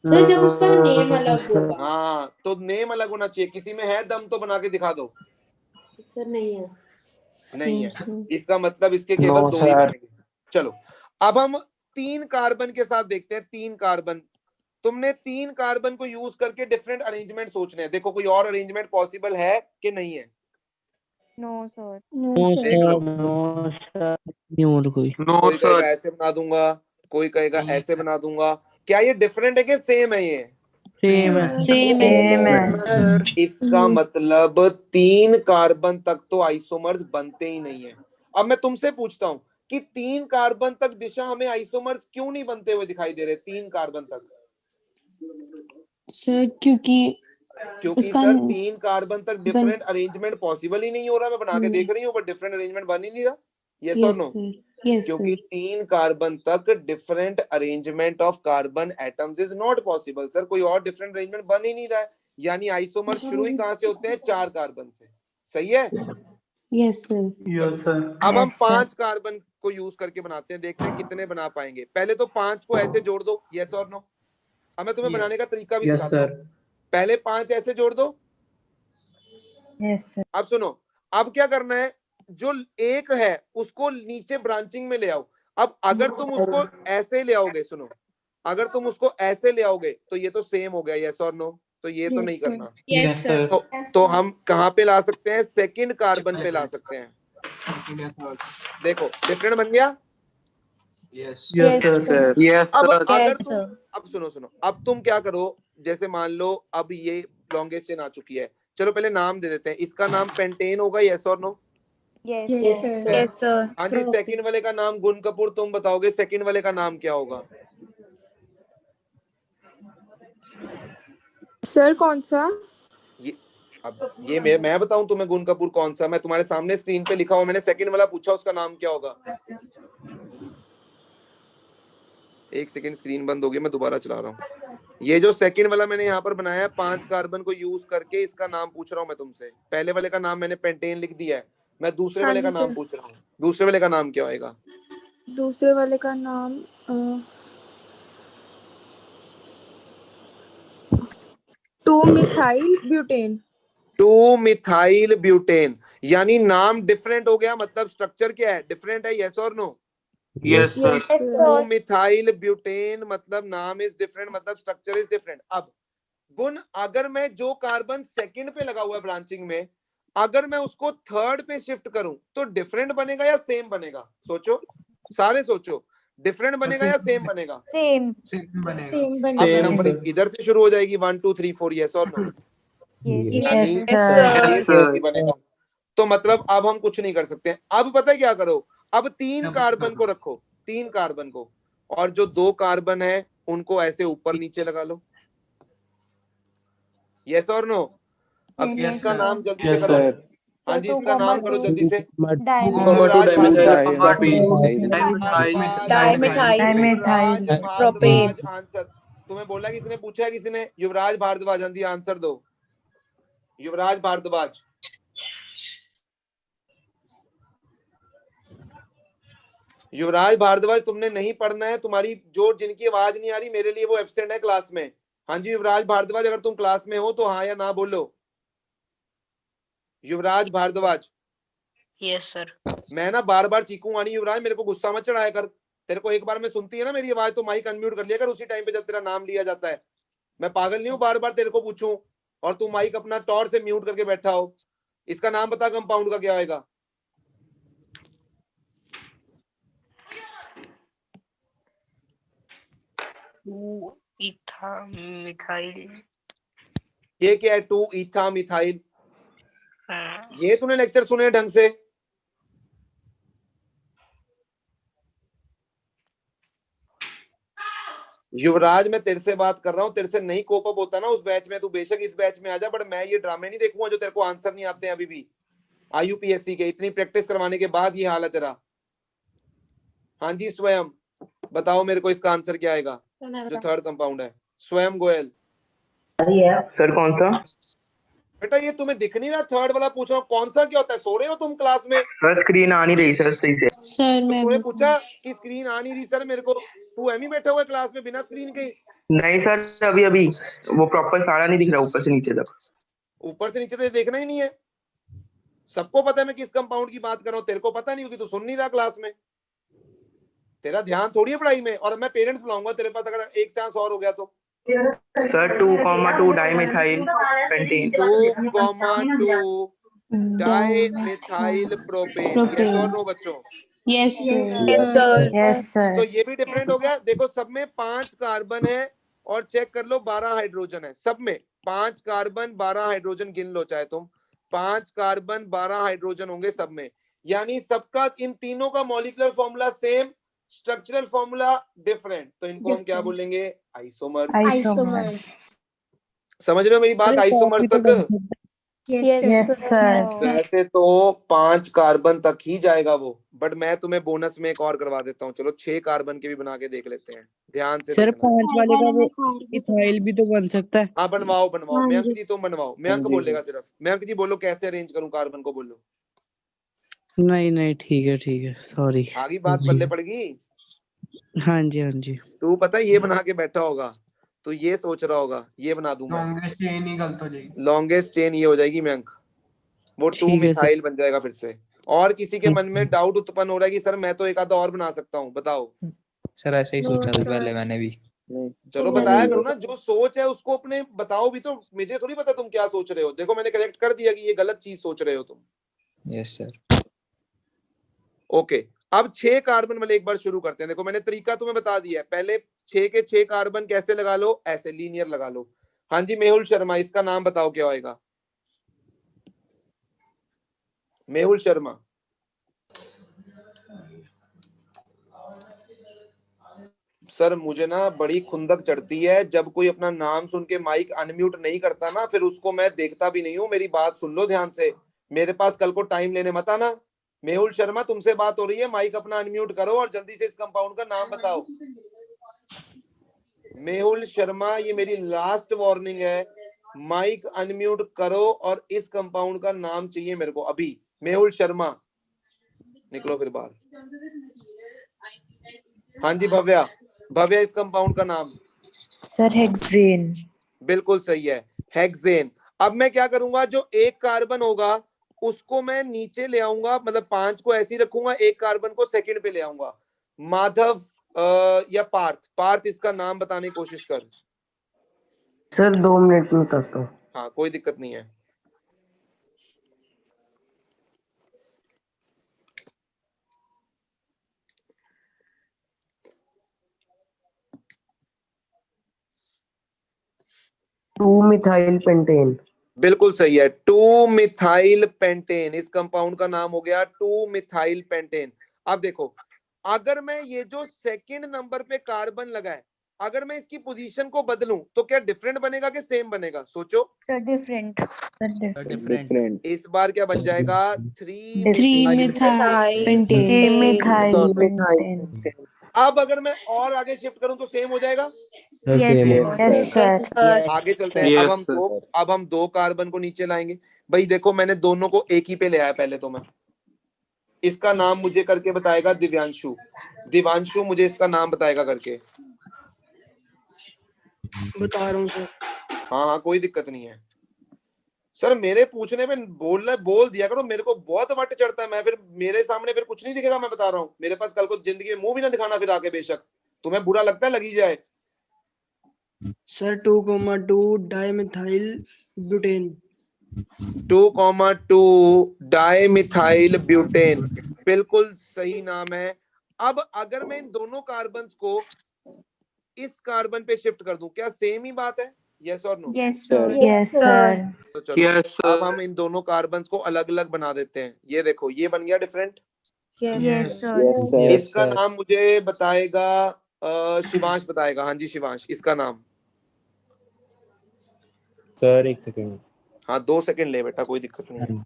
सर जब उसका नेम अलग होगा। हाँ, तो नेम अलग होना चाहिए। किसी में है दम तो बना के दिखा दो। सर नहीं है। नहीं है, इसका मतलब इसके केवल No, 2 ही sir. बनेंगे। चलो अब हम 3 कार्बन के साथ देखते हैं। 3 कार्बन, तुमने 3 कार्बन को यूज करके डिफरेंट अरेंजमेंट सोचने हैं। देखो कोई और अरेंजमेंट पॉसिबल है कि नहीं है? No sir. देख लो, नो सर। नहीं और कोई कोई कहेगा ऐसे बना दूंगा, कोई कहेगा ऐसे बना दूंगा। क्या ये डिफरेंट है कि सेम है? ये सेम है सेम है इसका मतलब 3 कार्बन तक तो आइसोमर्स बनते ही नहीं है। अब मैं तुमसे पूछता हूं कि 3 कार्बन तक दिशा हमें आइसोमर्स क्यों नहीं बनते हुए दिखाई दे रहे? 3 कार्बन तक सर क्योंकि उसका सर 3 कार्बन तक डिफरेंट अरेंजमेंट पॉसिबल ही नहीं हो रहा। मैं बना के देख रही हूँ, बट डिफरेंट अरेंजमेंट बन ही नहीं रहा। Yes or no? क्योंकि 3 कार्बन तक different arrangement of carbon atoms is not possible. Sir कोई और डिफरेंट अरेंजमेंट बन ही नहीं रहा है, यानी आइसोमर शुरू ही कहां से होते हैं? 4 कार्बन से। सही है? Yes sir yes sir. अब हम 5 कार्बन को यूज करके बनाते हैं, देखते हैं कितने बना पाएंगे। पहले तो 5 को ऐसे जोड़ दो। Yes or no? अब मैं तुम्हें बनाने का तरीका भी यस सिखाता हूँ। सर। पहले 5 ऐसे जोड़ दो। यस सर अब सुनो, अब क्या करना है, जो एक है उसको नीचे ब्रांचिंग में ले आओ। अब अगर तुम उसको ऐसे ले आओगे, सुनो, अगर तुम उसको ऐसे ले आओगे तो ये तो सेम हो गया। Yes or no? तो ये तो नहीं करना। Yes sir. तो हम कहां पे ला सकते हैं? सेकंड कार्बन पे ला सकते हैं। देखो डिफरेंट बन गया। Yes sir. अब अगर तुम, अब सुनो, अब तुम क्या करो, जैसे मान लो अब ये लॉन्गेस्ट चेन आ चुकी है। चलो पहले नाम दे देते हैं। इसका नाम पेंटेन होगा। Yes or no? Yes sir हाँ जी। सेकंड वाले का नाम गुण कपूर, तुम बताओगे सेकंड वाले का नाम क्या होगा? सर कौन सा? अब ये मैं बताऊं तुम्हें गुण कपूर कौन सा? मैं तुम्हारे सामने स्क्रीन पे लिखा हुआ, मैंने सेकंड वाला पूछा, उसका नाम क्या होगा? एक सेकंड, स्क्रीन बंद हो गई, मैं दोबारा चला रहा हूँ। ये जो सेकंड वाला मैंने यहाँ पर बनाया है 5 कार्बन को यूज करके, इसका नाम पूछ रहा हूँ मैं तुमसे। पहले वाले का नाम मैंने पेंटेन लिख दिया है, मैं दूसरे वाले का नाम पूछ रहा हूँ। दूसरे वाले का नाम क्या होएगा? दूसरे वाले का नाम 2-मिथाइल ब्यूटेन। 2-मिथाइल ब्यूटेन, यानी नाम डिफरेंट हो गया, मतलब स्ट्रक्चर क्या है? डिफरेंट है। Yes or no? Yes sir. 2-मिथाइल ब्यूटेन मतलब नाम इज डिफरेंट, मतलब स्ट्रक्चर इज डिफरेंट। अब गुण, अगर मैं जो कार्बन सेकंड पे लगा हुआ है ब्रांचिंग में, अगर मैं उसको थर्ड पे शिफ्ट करूं तो डिफरेंट बनेगा या सेम बनेगा? सोचो, सारे सोचो, डिफरेंट बनेगा या सेम बनेगा? सेम अब नंबरिंग इधर से शुरू हो जाएगी 1 2 3 4। Yes or no? बनेगा। तो मतलब अब हम कुछ नहीं कर सकते हैं। अब पता है क्या करो, अब 3 कार्बन को रखो, 3 कार्बन को, और जो 2 कार्बन है उनको ऐसे ऊपर नीचे लगा लो। Yes or no? अब इसका नाम जल्दी से करो। हाँ जी, इसका नाम करो जल्दी से। आंसर तुम्हें बोला, किसी ने पूछा है? किसी ने? युवराज भारद्वाज, हाँ जी आंसर दो। युवराज भारद्वाज। युवराज भारद्वाज, तुमने नहीं पढ़ना है। तुम्हारी जो, जिनकी आवाज नहीं आ रही मेरे लिए, वो एब्सेंट है क्लास में। हाँ जी युवराज भारद्वाज, अगर तुम क्लास में हो तो हाँ या ना बोलो। युवराज भारद्वाज। Yes sir. मैं ना बार बार चीखूंगा नहीं युवराज, मेरे को गुस्सा मत चढ़ाया कर। तेरे को एक बार में सुनती है ना मेरी आवाज तो माइक अनम्यूट कर लिया कर उसी टाइम पे जब तेरा नाम लिया जाता है। मैं पागल नहीं हूँ बार बार तेरे को पूछूं और तू माइक अपना टॉर से म्यूट करके बैठा हो। इसका नाम बता, कंपाउंड का क्या आएगा? इथा मिथाइल। ये क्या है? 2 इथा मिथाइल। ये तूने लेक्चर सुने ढंग से? युवराज मैं तेरे से बात कर रहा हूँ, तेरे से नहीं कोप अप होता ना उस बैच में, तू बेशक इस बैच में आ जा, बट मैं ये ड्रामे नहीं देखूंगा जो तेरे को आंसर नहीं आते हैं अभी भी। IUPSC के इतनी प्रैक्टिस करवाने के बाद ये हाल है तेरा। हाँ जी स्वयं बताओ मेरे को, इसका आंसर क्या आएगा जो थर्ड कंपाउंड है? स्वयं गोयल। सर कौन सा? बेटा ये तुम्हें दिख नहीं रहा? थर्ड वाला पूछ रहा हूँ, कौन सा क्या होता है? सो रहे हो तुम क्लास में? सर स्क्रीन आ नहीं रही सर सही से। सर मैं तुम्हें पूछा कि स्क्रीन आ नहीं रही सर मेरे को, तू एम ही बैठा हुआ है क्लास में बिना स्क्रीन के? नहीं सर अभी वो प्रॉपर सारा नहीं दिख रहा ऊपर से नीचे तक। ऊपर से नीचे तो देखना ही नहीं है। सबको पता है मैं किस कंपाउंड की बात कर रहा हूँ, तेरे को पता नहीं होगी, तू सुन नहीं रहा क्लास में। तेरा ध्यान थोड़ी है पढ़ाई में। और मैं पेरेंट्स बुलाऊंगा तेरे पास अगर एक चांस और हो गया तो। Sir 2,2 dimethyl pentane. 2,2 di methyl propane, yes or no बच्चों? Yes sir. Yes, sir. Yes तो सर। ये भी डिफरेंट हो गया। देखो सब में 5 कार्बन है और चेक कर लो 12 हाइड्रोजन है। सब में 5 कार्बन 12 हाइड्रोजन गिन लो चाहे तुम, 5 कार्बन 12 हाइड्रोजन होंगे सब में, यानी सबका इन तीनों का molecular formula same, structural formula different, तो इनको हम क्या बोलेंगे? आइसोमर्स। आइसोमर्स। समझ रहे हो मेरी बात? आइसोमर्स तक यस सर। वैसे तो 5 कार्बन तक ही जाएगा वो, बट मैं तुम्हें बोनस में एक और करवा देता हूँ। चलो 6 कार्बन के भी बना के देख लेते हैं, ध्यान से सर देखना। 5 वाले का वो इथाइल भी तो बन सकता है। हाँ बनवाओ बनवाओ, मयंक जी तुम बनवाओ, मयंक जी, बोलेगा सिर्फ। मयंक जी बोलो कैसे अरेंज करूं कार्बन को, बोलो। नहीं ठीक है सॉरी। आगे बात पल्ले पड़ गई। हाँ जी। तू पता है ये बना के बैठा होगा, तो ये सोच रहा होगा ये बना दूंगा, लॉन्गेस्ट चेन ही गलत हो जाएगी। लॉन्गेस्ट चेन ये हो जाएगी मयंक, वो 2 ठीक है सर। मिथाइल बन जाएगा फिर से। और किसी के मन में डाउट उत्पन्न हो रहा है कि सर मैं तो एक आधा और बना सकता हूँ, बताओ। सर ऐसे ही सोचा था पहले मैंने भी। चलो बताया करो ना, जो सोच है उसको अपने बताओ भी तो, मुझे थोड़ी पता तुम क्या सोच रहे हो। देखो मैंने करेक्ट कर दिया कि ये गलत चीज सोच रहे हो तुम। Yes sir. ओके, अब 6 कार्बन वाले एक बार शुरू करते हैं। देखो मैंने तरीका तुम्हें बता दिया है, पहले 6 के 6 कार्बन कैसे लगा लो, ऐसे लीनियर लगा लो। हाँ जी मेहुल शर्मा, इसका नाम बताओ क्या होएगा? मेहुल शर्मा। सर मुझे ना बड़ी खुंदक चढ़ती है जब कोई अपना नाम सुन के माइक अनम्यूट नहीं करता ना, फिर उसको मैं देखता भी नहीं हूँ। मेरी बात सुन लो ध्यान से, मेरे पास कल को टाइम लेने मत आना। मेहुल शर्मा तुमसे बात हो रही है, माइक अपना अनम्यूट करो और जल्दी से इस कंपाउंड का नाम बताओ। मेहुल शर्मा ये मेरी लास्ट वार्निंग है, माइक अनम्यूट करो और इस कंपाउंड का नाम चाहिए मेरे को अभी। मेहुल शर्मा निकलो फिर बाहर। हाँ जी भव्या, भव्या इस कंपाउंड का नाम? Sir hexane. बिल्कुल सही है, हेक्सेन। अब मैं क्या करूंगा, जो एक कार्बन होगा उसको मैं नीचे ले आऊंगा, मतलब 5 को ऐसे ही रखूंगा, एक कार्बन को सेकंड पे ले आऊंगा। माधव या पार्थ, पार्थ इसका नाम बताने की कोशिश कर। सर 2 मिनट में करता हूँ। हाँ कोई दिक्कत नहीं है। Two methyl pentane. बिल्कुल सही है, 2 मिथाइल पेंटेन। इस कंपाउंड का नाम हो गया 2 मिथाइल पेंटेन। अब देखो, अगर मैं ये जो सेकंड नंबर पे कार्बन लगा है, अगर मैं इसकी पोजीशन को बदलूं तो क्या डिफरेंट बनेगा कि सेम बनेगा? सोचो। Sir different. डिफरेंट। इस बार क्या बन जाएगा? 3 3 मिथाइल पेंटेन। अब अगर मैं और आगे शिफ्ट करूं तो सेम हो जाएगा। Yes sir. आगे चलते हैं। अब हम 2 कार्बन को नीचे लाएंगे। भाई देखो मैंने दोनों को एक ही पे ले आया। पहले तो मैं इसका नाम मुझे करके बताएगा दिव्यांशु। दिव्यांशु मुझे इसका नाम बताएगा करके। बता रहा हूँ सर। हाँ कोई दिक्कत नहीं है सर, मेरे पूछने में बोल दिया करो, मेरे को बहुत वट चढ़ता है। मैं फिर मेरे सामने फिर कुछ नहीं दिखेगा, मैं बता रहा हूँ। मेरे पास कल को जिंदगी में मुंह भी ना दिखाना फिर आके, बेशक तुम्हें बुरा लगता है लगी जाए। Sir 2,2 dimethyl butane. 2,2 dimethyl butane, बिल्कुल सही नाम है। अब अगर मैं इन दोनों कार्बन को इस कार्बन पे शिफ्ट कर दूं, क्या सेम ही बात है? Yes or no? Yes sir. तो चलो अब हम इन दोनों कार्बन को अलग अलग बना देते हैं। ये देखो ये बन गया डिफरेंट। Yes sir. इसका नाम मुझे बताएगा शिवांश बताएगा। हाँ जी शिवांश, इसका नाम? Sir 1 second. हाँ 2 सेकंड ले बेटा, कोई दिक्कत नहीं है।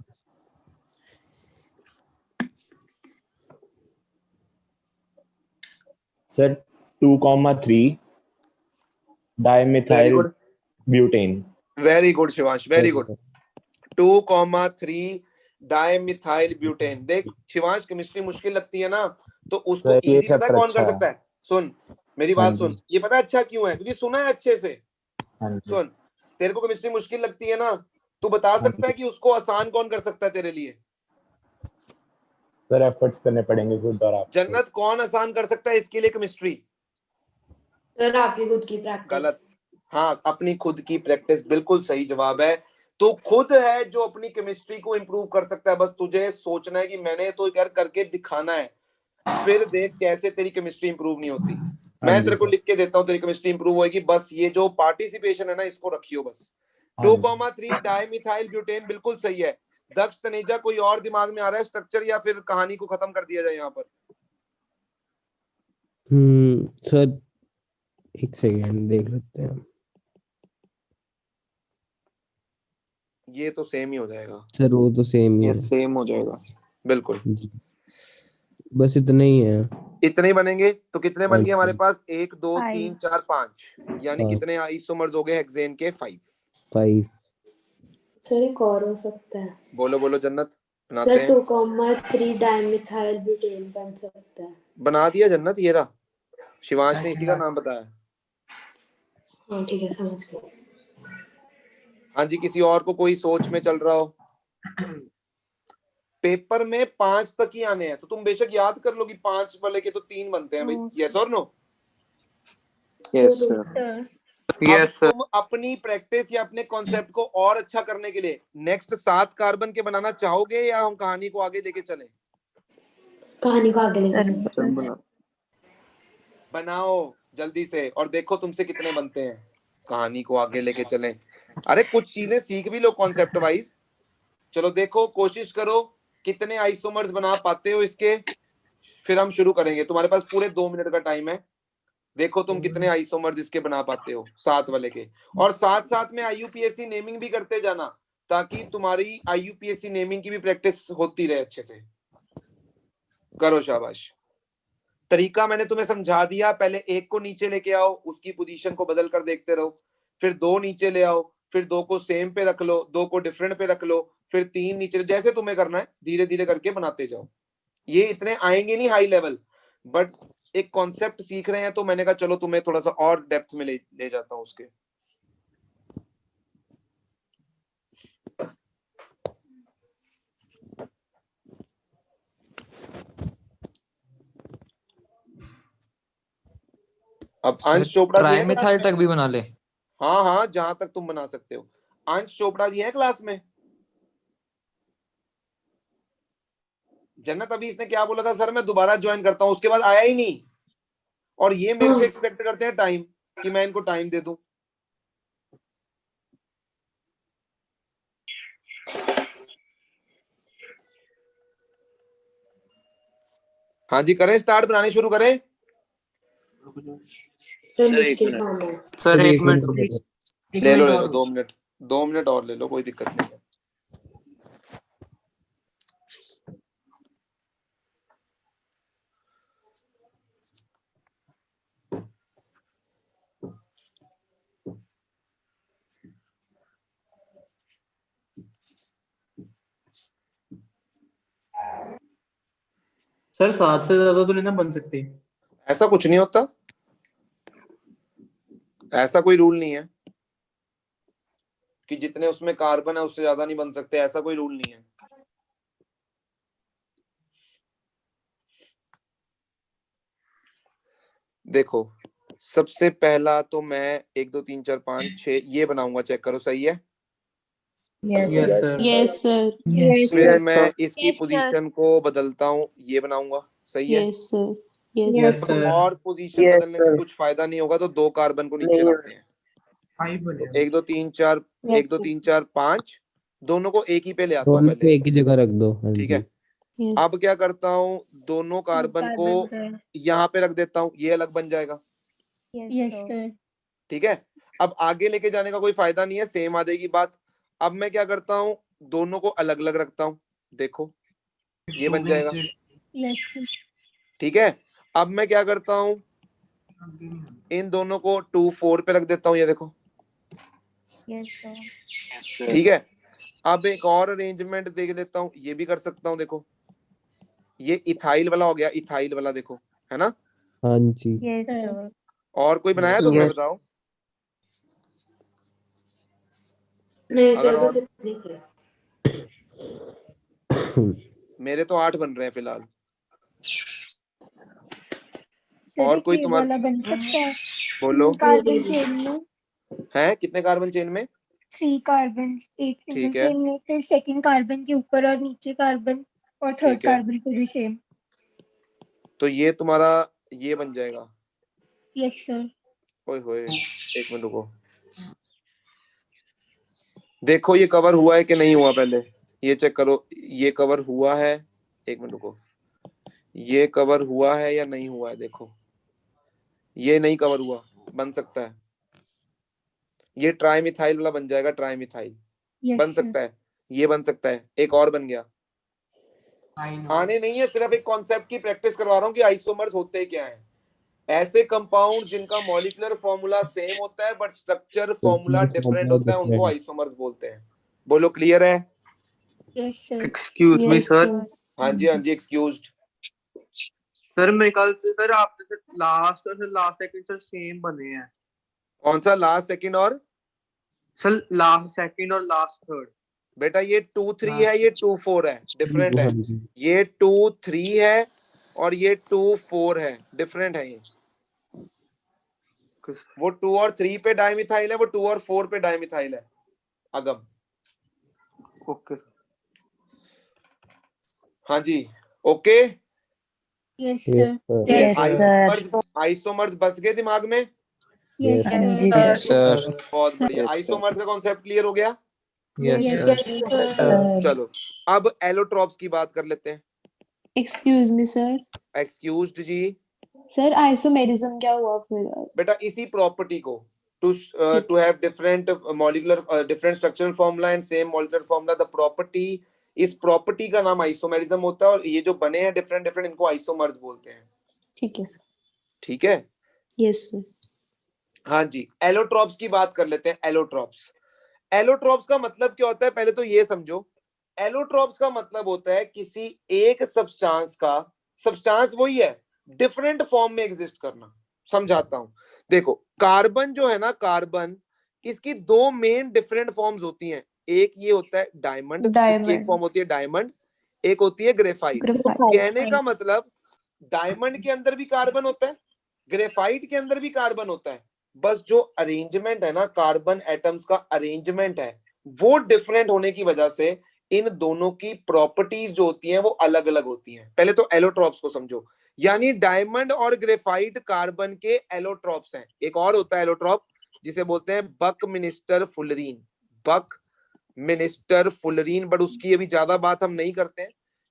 Sir 2,3 dimethyl butane. Very good Shivansh, very good. 2,3 dimethyl butane. देख शिवांश, केमिस्ट्री मुश्किल लगती है ना, तो उसको इजी पता है कौन कर सकता है? सुन मेरी बात सुन, ये पता है अच्छा क्यों है? क्योंकि सुना है अच्छे से। सुन, तेरे को केमिस्ट्री मुश्किल लगती है ना, तू बता सकता है कि उसको आसान कौन कर सकता है तेरे लिए? सर एफर्ट्स करने पड़ेंगे खुद और आप। जन्नत कौन आसान कर सकता है इसके लिए केमिस्ट्री? सर आपकी खुद की प्रैक्टिस। गलत। हाँ अपनी खुद की प्रैक्टिस, बिल्कुल सही जवाब है। तो खुद है जो अपनी केमिस्ट्री को इंप्रूव कर सकता है, बस तुझे सोचना है कि मैंने तो यार करके दिखाना है, फिर देख कैसे तेरी केमिस्ट्री इंप्रूव नहीं होती। मैं तेरे को लिख के देता हूँ, तेरी केमिस्ट्री इंप्रूव होगी। बस ये जो पार्टिसिपेशन है ना, इसको रखियो बस। 2,3 डाइमिथाइल ब्यूटेन बिल्कुल सही है। दक्ष, तनेजा, कोई और दिमाग में आ रहा है स्ट्रक्चर, या फिर कहानी को खत्म कर दिया जाए यहाँ पर? सर एक सेकेंड देख लेते हैं। ये तो सेम ही हो जाएगा सर, वो तो सेम ही ये है। सेम हो जाएगा बिल्कुल। बस इतना ही है। इतने ही बनेंगे। तो कितने बन गए हमारे पास? 1 2 3 4 5, यानी हाँ। कितने आइसोमर्स हो गए हेक्सेन के? 5। सर एक और हो सकता है। बोलो बोलो जन्नत, बनाते सर हैं। 2,3 डाइमिथाइल ब्यूटेन बन सकता है। बना दिया जन्नत, ये रहा। शिवांश ने इसी का नाम बताया। हाँ ठीक है, समझ गया। हाँ जी, किसी और को कोई सोच में चल रहा हो? पेपर में 5 तक ही आने हैं, तो तुम बेशक याद कर लो कि 5 वाले के तो 3 बनते हैं भाई। Yes or no? Yes sir. अब तुम अपनी प्रैक्टिस या अपने कॉन्सेप्ट को और अच्छा करने के लिए नेक्स्ट 7 कार्बन के बनाना चाहोगे, या हम कहानी को आगे लेके चलें? कहानी को आगे लेके बनाओ जल्दी से, और देखो तुमसे कितने बनते हैं। कहानी को आगे लेके चलें। अरे कुछ चीजें सीख भी लो कॉन्सेप्ट वाइज। चलो देखो, कोशिश करो कितने आइसोमर्स बना पाते हो इसके, फिर हम शुरू करेंगे। तुम्हारे पास पूरे 2 मिनट का टाइम है। देखो तुम कितने आइसोमर्स इसके बना पाते हो 7 वाले के। और साथ साथ में IUPAC नेमिंग भी करते जाना, ताकि तुम्हारी IUPAC नेमिंग की भी प्रैक्टिस होती रहे अच्छे से। करो, शाबाश। तरीका मैंने तुम्हें समझा दिया। पहले 1 को नीचे लेके आओ, उसकी पोजीशन को बदल कर देखते रहो। फिर 2 नीचे ले आओ, फिर 2 को सेम पे रख लो, 2 को डिफरेंट पे रख लो, फिर 3 नीचे। जैसे तुम्हें करना है धीरे धीरे करके बनाते जाओ। ये इतने आएंगे नहीं हाई लेवल, बट एक कॉन्सेप्ट सीख रहे हैं, तो मैंने कहा चलो तुम्हें थोड़ा सा और डेप्थ में ले जाता हूं उसके। अब अंश चोपड़ा जी ट्राइमिथाइल तक भी बना ले? हाँ हाँ, जहां तक तुम बना सकते हो। अंश चोपड़ा जी है क्लास में? जन्नत, अभी इसने क्या बोला था? सर मैं दोबारा ज्वाइन करता हूं, उसके बाद आया ही नहीं। और ये मेरे से एक्सपेक्ट करते हैं टाइम, कि मैं इनको टाइम दे दूं। हाँ जी, करें स्टार्ट, बनाने शुरू करें। सर एक मिनट। सर 1 मिनट ले लो 2 मिनट, 2 मिनट और ले लो, कोई दिक्कत नहीं है। सर 7 से ज्यादा तो लेना बन सकती है। ऐसा कुछ नहीं होता, ऐसा कोई रूल नहीं है कि जितने उसमें कार्बन है उससे ज्यादा नहीं बन सकते। ऐसा कोई रूल नहीं है। देखो, सबसे पहला तो मैं 1 2 3 4 5 6 ये बनाऊंगा, चेक करो सही है। Yes sir. फिर मैं इसकी पोजीशन को बदलता हूँ, ये बनाऊंगा, सही है। Yes sir. Yes sir. और पोजीशन बदलने से कुछ फायदा नहीं होगा, तो 2 कार्बन को नीचे लाते हैं। 1 2 3 4 1 2 3 4 5, दोनों को एक ही पे ले आता हूँ दोनों को पहले, एक ही जगह रख दो। हाँ ठीक जी। है। अब क्या करता हूँ, दोनों कार्बन को यहाँ पे रख देता हूँ, ये अलग बन जाएगा, ठीक है। अब आगे लेके जाने का कोई फायदा नहीं है, सेम आ जाएगी बात। अब मैं क्या करता हूँ, दोनों को अलग अलग रखता हूँ, देखो ये बन जाएगा, ठीक है। अब मैं क्या करता हूँ, इन दोनों को 2 4 पे रख देता हूँ, ये देखो, ठीक है। अब एक और अरेंजमेंट देख लेता हूँ, ये भी कर सकता हूँ, देखो ये इथाइल वाला हो गया, इथाइल वाला देखो, है ना। हाँ जी। और कोई बनाया तुमने, बताओ। नहीं सर, बस इतने थे। मेरे तो 8 बन रहे हैं फिलहाल। और कोई तुम्हारा बन सकता है बोलो। कार्बन चेन में? है कितने कार्बन चेन में? 3 कार्बन एक सिंगल ठीक है। चेन में, फिर सेकंड कार्बन के ऊपर और नीचे कार्बन, और थर्ड ठीक है, कार्बन पे भी सेम। तो ये तुम्हारा ये बन जाएगा। Yes sir. ओए होए, एक मिनट रुको, देखो ये कवर हुआ है कि नहीं हुआ, पहले ये चेक करो, ये कवर हुआ है, एक मिनट रुको, ये कवर हुआ है या नहीं हुआ है, देखो ये नहीं कवर हुआ, बन सकता है ये ट्राइमिथाइल वाला बन जाएगा, ट्राइमिथाइल बन सकता है, ये बन सकता है, एक और बन गया। आने नहीं है, सिर्फ एक कॉन्सेप्ट की प्रैक्टिस करवा रहा हूँ कि आइसोमर्स होते क्या हैं। ऐसे कंपाउंड जिनका मॉलिक्यूलर फॉर्मूला सेम होता है बट स्ट्रक्चर फॉर्मूला डिफरेंट होता है, उनको आइसोमर्स बोलते हैं। बोलो क्लियर है? Yes sir. Excuse me sir. हाँ जी, हाँ जी, एक्सक्यूज्ड। सर मेरे ख्याल से सर आपने लास्ट और लास्ट सेकंड सर सेम बने हैं। कौन सा लास्ट सेकंड और सर लास्ट सेकंड और लास्ट थर्ड? बेटा ये 2-3 है, ये 2-4 है, डिफरेंट है। ये 2-3 है और ये 2-4 है, डिफरेंट है। ये वो 2 और 3 पे डाइमिथाइल है, वो 2 और 4 पे डाइमिथाइल है। अगम ओके। हाँ जी, ओके। Yes sir. आइसोमर्स बस गए दिमाग में? Yes sir. बहुत बढ़िया, आइसोमर्स का कॉन्सेप्ट क्लियर हो गया? Yes sir. चलो अब एलोट्रॉप्स की बात कर लेते हैं। Excuse me sir. एक्सक्यूज्ड जी। सर आइसोमेरिज्म क्या हुआ फिर? बेटा इसी प्रॉपर्टी को to have different molecular different structural formula and same molecular formula, the property, इस प्रॉपर्टी का नाम आइसोमेरिज्म होता है और ये जो बने हैं डिफरेंट डिफरेंट, इनको आइसोमर्स बोलते हैं। ठीक है सर। ठीक है, यस सर। हाँ जी। एलोट्रॉप्स की बात कर लेते हैं। एलोट्रॉप्स, एलोट्रॉप्स का मतलब क्या होता है, पहले तो ये समझो। एलोट्रॉप्स का मतलब होता है किसी एक सब्सटेंस का, सब्सटेंस वही है, डिफरेंट फॉर्म में एग्जिस्ट करना। समझाता हूं, देखो कार्बन जो है ना, कार्बन, इसकी दो मेन डिफरेंट फॉर्म्स होती हैं। एक ये होता है डायमंड, इसकी एक फॉर्म होती है डायमंड, एक होती है ग्रेफाइट। कहने का मतलब डायमंड के अंदर भी कार्बन होता है, ग्रेफाइट के अंदर भी कार्बन होता है, बस जो अरेंजमेंट है ना, कार्बन एटम्स का अरेंजमेंट है, वो डिफरेंट होने की वजह से इन दोनों की प्रॉपर्टीज जो होती हैं वो अलग अलग होती हैं। पहले तो एलोट्रॉप्स को समझो, यानी डायमंड और ग्रेफाइट कार्बन के एलोट्रॉप्स हैं। एक और होता है एलोट्रॉप जिसे बोलते हैं बकमिनिस्टर फुलरीन, बकमिनिस्टर फुलरीन, बट उसकी अभी ज्यादा बात हम नहीं करते हैं।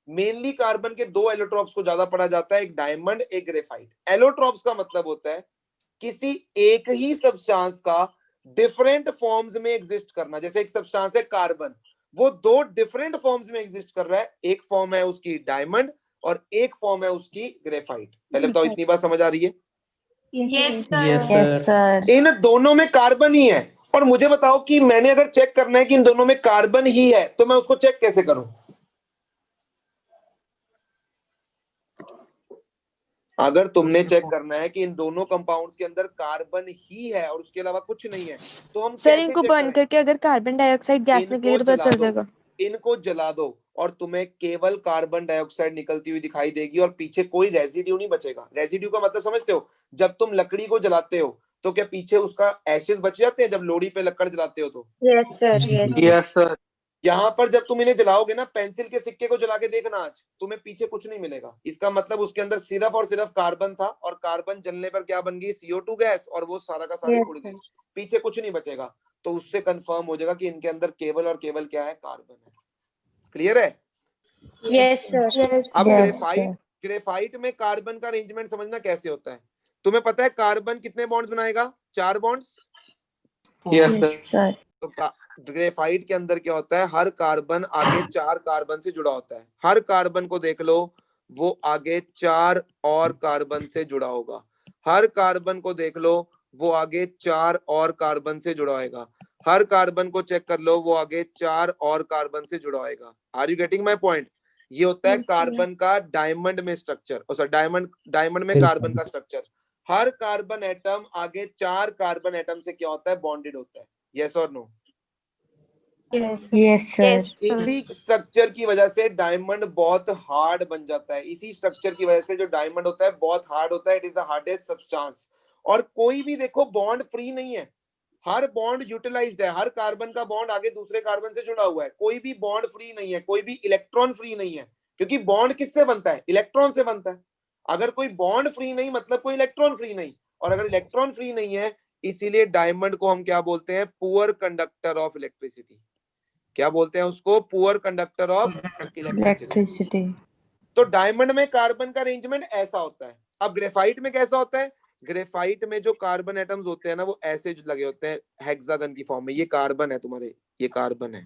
मेनली कार्बन के दो एलोट्रॉप्स को ज्यादा पढ़ा जाता है, एक डायमंड, एक ग्रेफाइट। एलोट्रॉप्स का मतलब होता है किसी एक ही सब्सटेंस का डिफरेंट फॉर्म्स में एग्जिस्ट करना। जैसे एक सब्सटेंस है कार्बन, वो दो डिफरेंट फॉर्म्स में एग्जिस्ट कर रहा है, एक फॉर्म है उसकी डायमंड और एक फॉर्म है उसकी ग्रेफाइट। पहले बताओ इतनी बात समझ आ रही है? Yes sir. इन दोनों में कार्बन ही है, और मुझे बताओ कि मैंने अगर चेक करना है कि इन दोनों में कार्बन ही है तो मैं उसको चेक कैसे करूं? अगर तुमने चेक करना है कि इन दोनों कंपाउंड्स के अंदर कार्बन ही है और उसके अलावा कुछ नहीं है, तो हम सर कैसे इनको चेक बंद करें? करके अगर कार्बन डाइऑक्साइड गैस निकले तो पता चल जाएगा। इनको जला दो और तुम्हें केवल कार्बन डाइऑक्साइड निकलती हुई दिखाई देगी और पीछे कोई रेजिड्यू नहीं बचेगा। रेजिड्यू का मतलब समझते हो? जब तुम लकड़ी को जलाते हो तो क्या पीछे उसका एशेस बच जाते हैं जब लोड़ी पे लकड़ जलाते हो तो? Yes sir. यहाँ पर जब तुम इन्हें जलाओगे ना, पेंसिल के सिक्के को जला के देखना आज, तुम्हें पीछे कुछ नहीं मिलेगा। इसका मतलब उसके अंदर सिर्फ और सिर्फ कार्बन था और कार्बन जलने पर क्या बन गई? CO2 गैस, और वो सारा का सारा उड़ गई, पीछे कुछ नहीं बचेगा। तो उससे कंफर्म हो जाएगा कि इनके अंदर केवल और केवल क्या है? कार्बन है। क्लियर है? Yes sir. अब ग्रेफाइट में कार्बन का अरेंजमेंट समझना कैसे होता है। तुम्हें पता है कार्बन कितने बॉन्ड्स बनाएगा? 4 बॉन्ड्स। Yes sir. तो ग्रेफाइट के अंदर क्या होता है? हर कार्बन आगे 4 कार्बन से जुड़ा होता है। हर कार्बन को देख लो, वो आगे 4 और कार्बन से जुड़ा होगा। हर कार्बन को देख लो, वो आगे 4 और कार्बन से जुड़ा होगा। हर कार्बन को चेक कर लो, वो आगे 4 और कार्बन से जुड़ा होगा। Are you getting my point? ये होता है कार्बन का डायमंड में स्ट्रक्चर, और डायमंड में कार्बन का स्ट्रक्चर। हर कार्बन एटम आगे 4 कार्बन एटम से क्या होता है? बॉन्डेड होता है। Yes or no? Yes sir. इसी स्ट्रक्चर की वजह से डायमंड बहुत हार्ड बन जाता है। इसी स्ट्रक्चर की वजह से जो डायमंड होता है बहुत हार्ड होता है। It is the hardest substance. और कोई भी देखो बॉन्ड फ्री नहीं है। हर बॉन्ड यूटिलाइज्ड है, हर कार्बन का बॉन्ड आगे दूसरे कार्बन से जुड़ा हुआ है, कोई भी बॉन्ड फ्री नहीं है, कोई भी इलेक्ट्रॉन फ्री नहीं है, क्योंकि बॉन्ड किससे बनता है? इलेक्ट्रॉन से बनता है। अगर कोई बॉन्ड फ्री नहीं मतलब कोई इलेक्ट्रॉन फ्री नहीं, और अगर इलेक्ट्रॉन फ्री नहीं है, इसीलिए डायमंड को हम क्या बोलते हैं? Poor conductor of electricity. क्या बोलते हैं उसको? Poor conductor of electricity. तो डायमंड में कार्बन का अरेंजमेंट ऐसा होता है। अब ग्रेफाइट में कैसा होता है? ग्रेफाइट में जो कार्बन एटम्स होते हैं ना, वो ऐसे लगे होते हैं हेक्सागन की फॉर्म में। ये कार्बन है तुम्हारे, ये कार्बन है,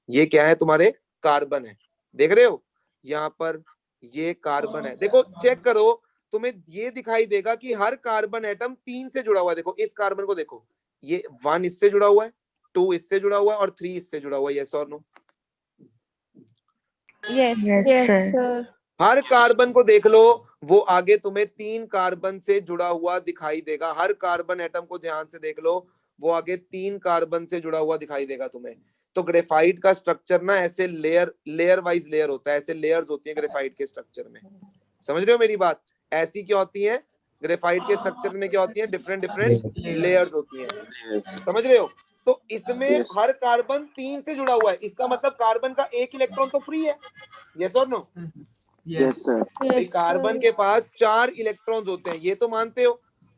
ये क्या है तुम्हारे? कार्बन है। देख रहे हो यहाँ पर, ये कार्बन है। देखो चेक करो, तुम्हें ये दिखाई देगा कि हर कार्बन एटम 3 से जुड़ा हुआ है। देखो इस कार्बन को देखो, ये 1 इससे जुड़ा हुआ है, 2 इससे जुड़ा हुआ है और 3 इससे जुड़ा हुआ है। Yes or no? Yes sir. हर कार्बन को देख लो, वो आगे तुम्हें 3 कार्बन से जुड़ा हुआ दिखाई देगा। हर कार्बन एटम को ध्यान से देख लो, वो आगे 3 कार्बन से जुड़ा हुआ दिखाई देगा तुम्हें। तो ग्रेफाइट का स्ट्रक्चर ना ऐसे लेयर वाइज लेयर होता है, ऐसे लेयर्स होती है ग्रेफाइट के स्ट्रक्चर में। समझ रहे हो मेरी बात? ऐसी क्या होती है ग्रेफाइट के स्ट्रक्चर में? क्या होती है? डिफरेंट लेयर्स होती हैं। समझ रहे हो? तो इसमें हर कार्बन 3 से जुड़ा हुआ है, इसका मतलब कार्बन का एक इलेक्ट्रॉन तो फ्री है। Yes or no? Yes sir. Carbon के पास 4 इलेक्ट्रॉन्स होते हैं, ये तो मानते हो।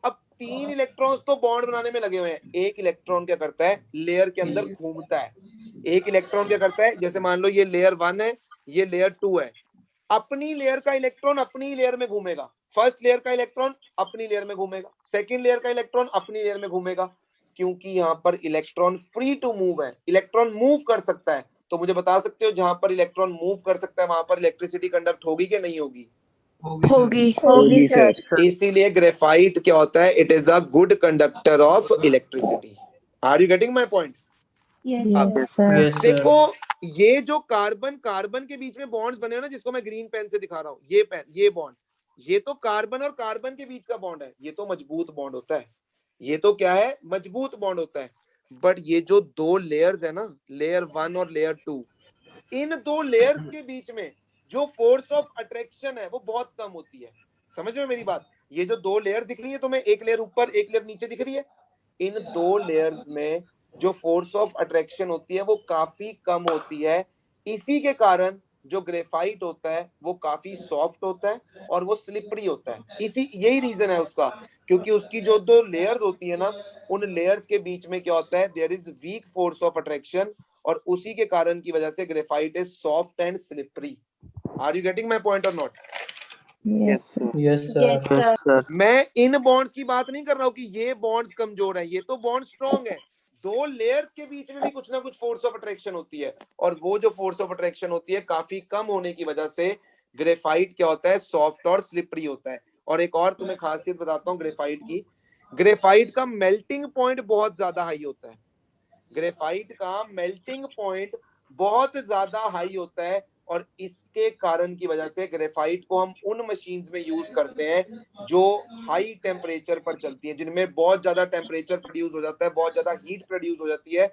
अब 3 इलेक्ट्रॉन्स तो बॉन्ड बनाने में लगे हुए हैं, एक इलेक्ट्रॉन क्या करता है? लेयर के अंदर घूमता है। एक इलेक्ट्रॉन क्या करता है? जैसे मान लो ये लेयर 1 है, ये लेयर 2 है, अपनी लेयर का इलेक्ट्रॉन अपनी लेयर में घूमेगा। फर्स्ट लेयर का इलेक्ट्रॉन अपनी लेयर में घूमेगा, सेकंड लेयर का इलेक्ट्रॉन अपनी लेयर में घूमेगा, क्योंकि यहाँ पर इलेक्ट्रॉन फ्री टू मूव है, इलेक्ट्रॉन मूव कर सकता है। तो मुझे बता सकते हो जहां पर इलेक्ट्रॉन मूव कर सकता है वहां पर इलेक्ट्रिसिटी कंडक्ट होगी कि नहीं होगी? होगी सर। इसीलिए ग्रेफाइट क्या होता है? It is a good conductor of electricity. Are you getting my point? देखो ये जो कार्बन के बीच में बॉन्ड्स बने हैं ना, जिसको मैं ग्रीन पेन से दिखा रहा हूँ, ये बॉन्ड, ये तो कार्बन और कार्बन के बीच का बॉन्ड है, ये तो मजबूत बॉन्ड होता है। ये तो क्या है? मजबूत बॉन्ड होता है। बट ये जो 2 लेयर्स है ना, लेयर 1 और लेयर 2, इन 2 लेयर्स के बीच में जो फोर्स ऑफ अट्रैक्शन है वो बहुत कम होती है। समझ रहे हो मेरी बात? ये जो 2 लेयर्स दिख रही है तुम्हें, एक लेयर ऊपर एक लेयर नीचे दिख रही है, इन 2 लेयर्स में जो फोर्स ऑफ अट्रैक्शन होती है वो काफी कम होती है। इसी के कारण जो ग्रेफाइट होता है वो काफी सॉफ्ट होता है और वो स्लिपरी होता है। यही रीजन है उसका, क्योंकि उसकी जो 2 लेयर्स होती है ना, उन लेयर्स के बीच में क्या होता है? There is weak force of attraction, और उसी के कारण की वजह से graphite is soft and slippery. Are you getting my point or not? Yes sir. मैं इन बॉन्ड्स की बात नहीं कर रहा हूँ कि ये बॉन्ड्स कमजोर हैं, ये तो बॉन्ड स्ट्रॉन्ग है। 2 लेयर्स के बीच में भी कुछ ना कुछ फोर्स ऑफ अट्रैक्शन होती है, और वो जो फोर्स ऑफ अट्रैक्शन होती है काफी कम होने की वजह से ग्रेफाइट क्या होता है? सॉफ्ट और स्लिपरी होता है। और एक और तुम्हें खासियत बताता हूँ ग्रेफाइट की, ग्रेफाइट का मेल्टिंग पॉइंट बहुत ज्यादा हाई होता है। ग्रेफाइट का मेल्टिंग पॉइंट बहुत ज्यादा हाई होता है, और इसके कारण की वजह से ग्रेफाइट को हम उन मशीन्स में यूज करते हैं जो हाई टेम्परेचर पर चलती है, जिनमें बहुत ज्यादा टेम्परेचर प्रोड्यूस हो जाता है, बहुत ज्यादा हीट प्रोड्यूस हो जाती है।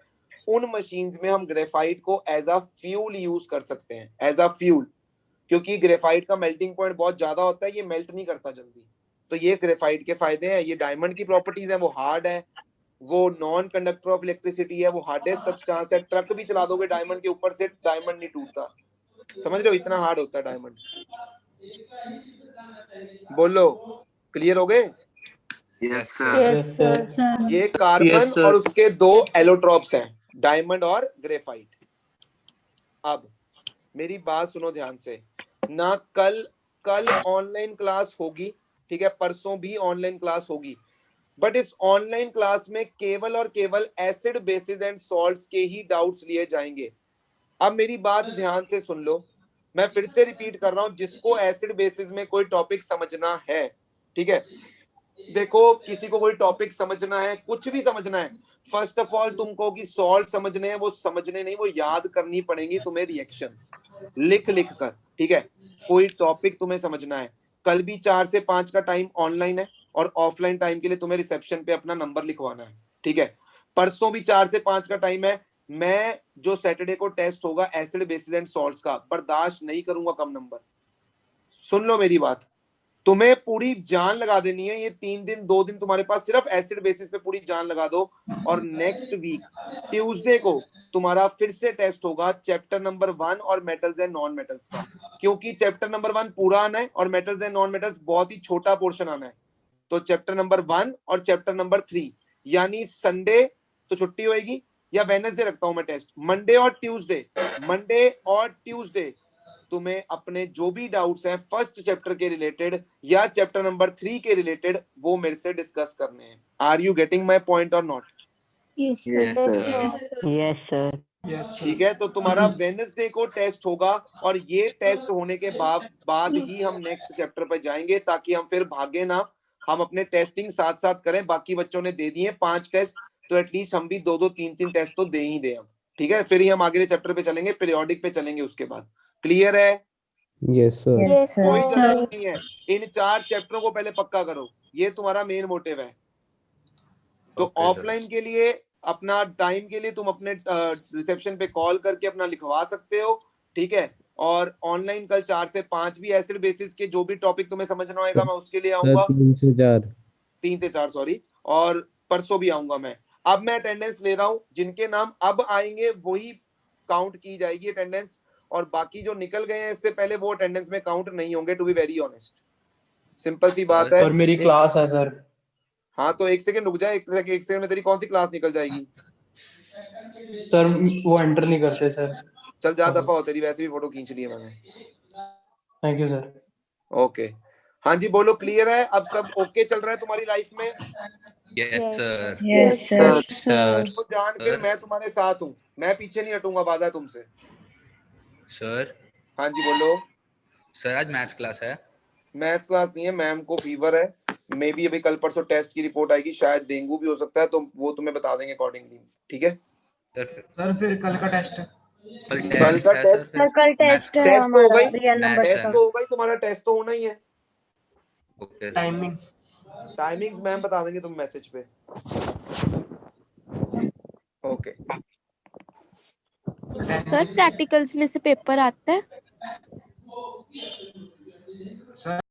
उन मशीन्स में हम ग्रेफाइट को एज अ फ्यूल यूज कर सकते हैं, एज अ फ्यूल, क्योंकि ग्रेफाइट का मेल्टिंग पॉइंट बहुत ज्यादा होता है, ये मेल्ट नहीं करता जल्दी। तो ये ग्रेफाइट के फायदे हैं। ये डायमंड की प्रॉपर्टीज है, वो हार्ड है, वो नॉन कंडक्टर ऑफ इलेक्ट्रिसिटी है, वो हार्डेस्ट सब्सटेंस है। ट्रक भी चला दोगे डायमंड के ऊपर से, डायमंड नहीं टूटता। समझ रहे हो? इतना हार्ड होता है डायमंड। बोलो, क्लियर हो गए? Yes sir. ये कार्बन और उसके 2 एलोट्रॉप्स हैं, डायमंड और ग्रेफाइट। अब मेरी बात सुनो ध्यान से ना, कल ऑनलाइन क्लास होगी, ठीक है, परसों भी ऑनलाइन क्लास होगी, बट इस ऑनलाइन क्लास में केवल और केवल एसिड बेसिस एंड सॉल्ट्स के ही डाउट्स लिए जाएंगे। अब मेरी बात ध्यान से सुन लो, मैं फिर से रिपीट कर रहा हूं, जिसको एसिड बेसिस में कोई टॉपिक समझना है, ठीक है, देखो किसी को कोई टॉपिक समझना है, कुछ भी समझना है, फर्स्ट ऑफ ऑल तुमको कि सॉल्ट समझने हैं, वो समझने नहीं, वो याद करनी पड़ेंगी तुम्हें रिएक्शंस लिख कर, ठीक है। कोई टॉपिक तुम्हें समझना है, कल भी 4 से 5 का टाइम ऑनलाइन है, और ऑफलाइन टाइम के लिए तुम्हें रिसेप्शन पे अपना नंबर लिखवाना है, ठीक है। परसों भी 4 से 5 का टाइम है। मैं जो सैटरडे को टेस्ट होगा एसिड बेसिस एंड सॉल्ट्स का, बर्दाश्त नहीं करूंगा कम नंबर। सुन लो मेरी बात, तुम्हें पूरी जान लगा देनी है, ये 3 दिन 2 दिन तुम्हारे पास सिर्फ एसिड बेसिस पे पूरी जान लगा दो, और नेक्स्ट वीक ट्यूसडे को तुम्हारा फिर से टेस्ट होगा चैप्टर नंबर 1 और मेटल्स एंड नॉन मेटल्स का, क्योंकि चैप्टर नंबर 1 पूरा आना है और मेटल्स एंड नॉन मेटल्स बहुत ही छोटा पोर्शन आना है। तो चैप्टर नंबर 1 और चैप्टर नंबर 3, यानी संडे तो छुट्टी होगी या वेडनेसडे रखता हूं मैं टेस्ट, मंडे और ट्यूसडे तुम्हें अपने जो भी डाउट्स हैं फर्स्ट चैप्टर के रिलेटेड या चैप्टर नंबर 3 के रिलेटेड वो मेरे से डिस्कस करने हैं। Are you getting my point or not? Yes, sir. ठीक है, तो तुम्हारा वेडनेसडे को टेस्ट होगा और ये टेस्ट होने के बाद ही हम नेक्स्ट चैप्टर पे जाएंगे, ताकि हम फिर भागे ना, हम अपने टेस्टिंग साथ साथ करें। बाकी बच्चों ने दे दिए 5 टेस्ट, तो एटलीस्ट हम भी 2-2 3-3 टेस्ट तो दे ही दे हम, ठीक है? फिर ही हम आगे चैप्टर पे चलेंगे, पीरियोडिक पे चलेंगे उसके बाद। क्लियर है? Yes, sir. कोई जरूरत नहीं है, इन 4 चैप्टरों को पहले पक्का करो, ये तुम्हारा मेन मोटिव है। तो ऑफलाइन के लिए अपना टाइम के लिए तुम अपने रिसेप्शन पे कॉल करके अपना लिखवा सकते हो, ठीक है? और ऑनलाइन कल 4 से 5 भी एसिड बेसिस के जो भी टॉपिक तुम्हें समझना होगा मैं उसके लिए आऊंगा, 3 से 4 सॉरी, और परसों भी आऊंगा मैं। अब मैं अटेंडेंस ले रहा हूं, जिनके नाम अब आएंगे वही काउंट की जाएगी अटेंडेंस, और बाकी जो निकल गए हैं इससे पहले वो अटेंडेंस में काउंट नहीं होंगे, to be very honest. Simple सी बात है। और मेरी क्लास है सर। हाँ तो 1 सेकंड रुक जा, 1 सेकंड में तेरी कौन सी क्लास निकल जाएगी? सर वो एंटर नहीं करते सर। चल जा दफा हो, तेरी वैसे भी फोटो खींच ली है मैंने। Thank you sir. ओके, हाँ जी बोलो, क्लियर है? अब सब ओके चल रहा है तुम्हारी लाइफ में? Yes sir. Yes, sir. तो जान फिर मैं तुम्हारे साथ हूँ, मैं पीछे नहीं हटूंगा, वादा है तुमसे। सर हाँ जी बोलो। सर आज मैथ्स क्लास है? मैथ्स क्लास नहीं है, मैम को फीवर है, मे बी अभी कल परसों टेस्ट की रिपोर्ट आएगी, शायद डेंगू भी हो सकता है, तो वो तुम्हें बता देंगे अकॉर्डिंगली, ठीक है? सर फिर कल का टेस्ट है। कल का टेस्ट सर कल टेस्ट है टेस्ट तो होगा हमारा ही, रियल नंबर टेस्ट का। तो होगा ही, तुम्हारा टेस्ट तो होना ही है। टाइमिंग्स मैम बता देंगे तुम मैसेज पे। ओके सर प्रैक्टिकल्स में से पेपर आता है?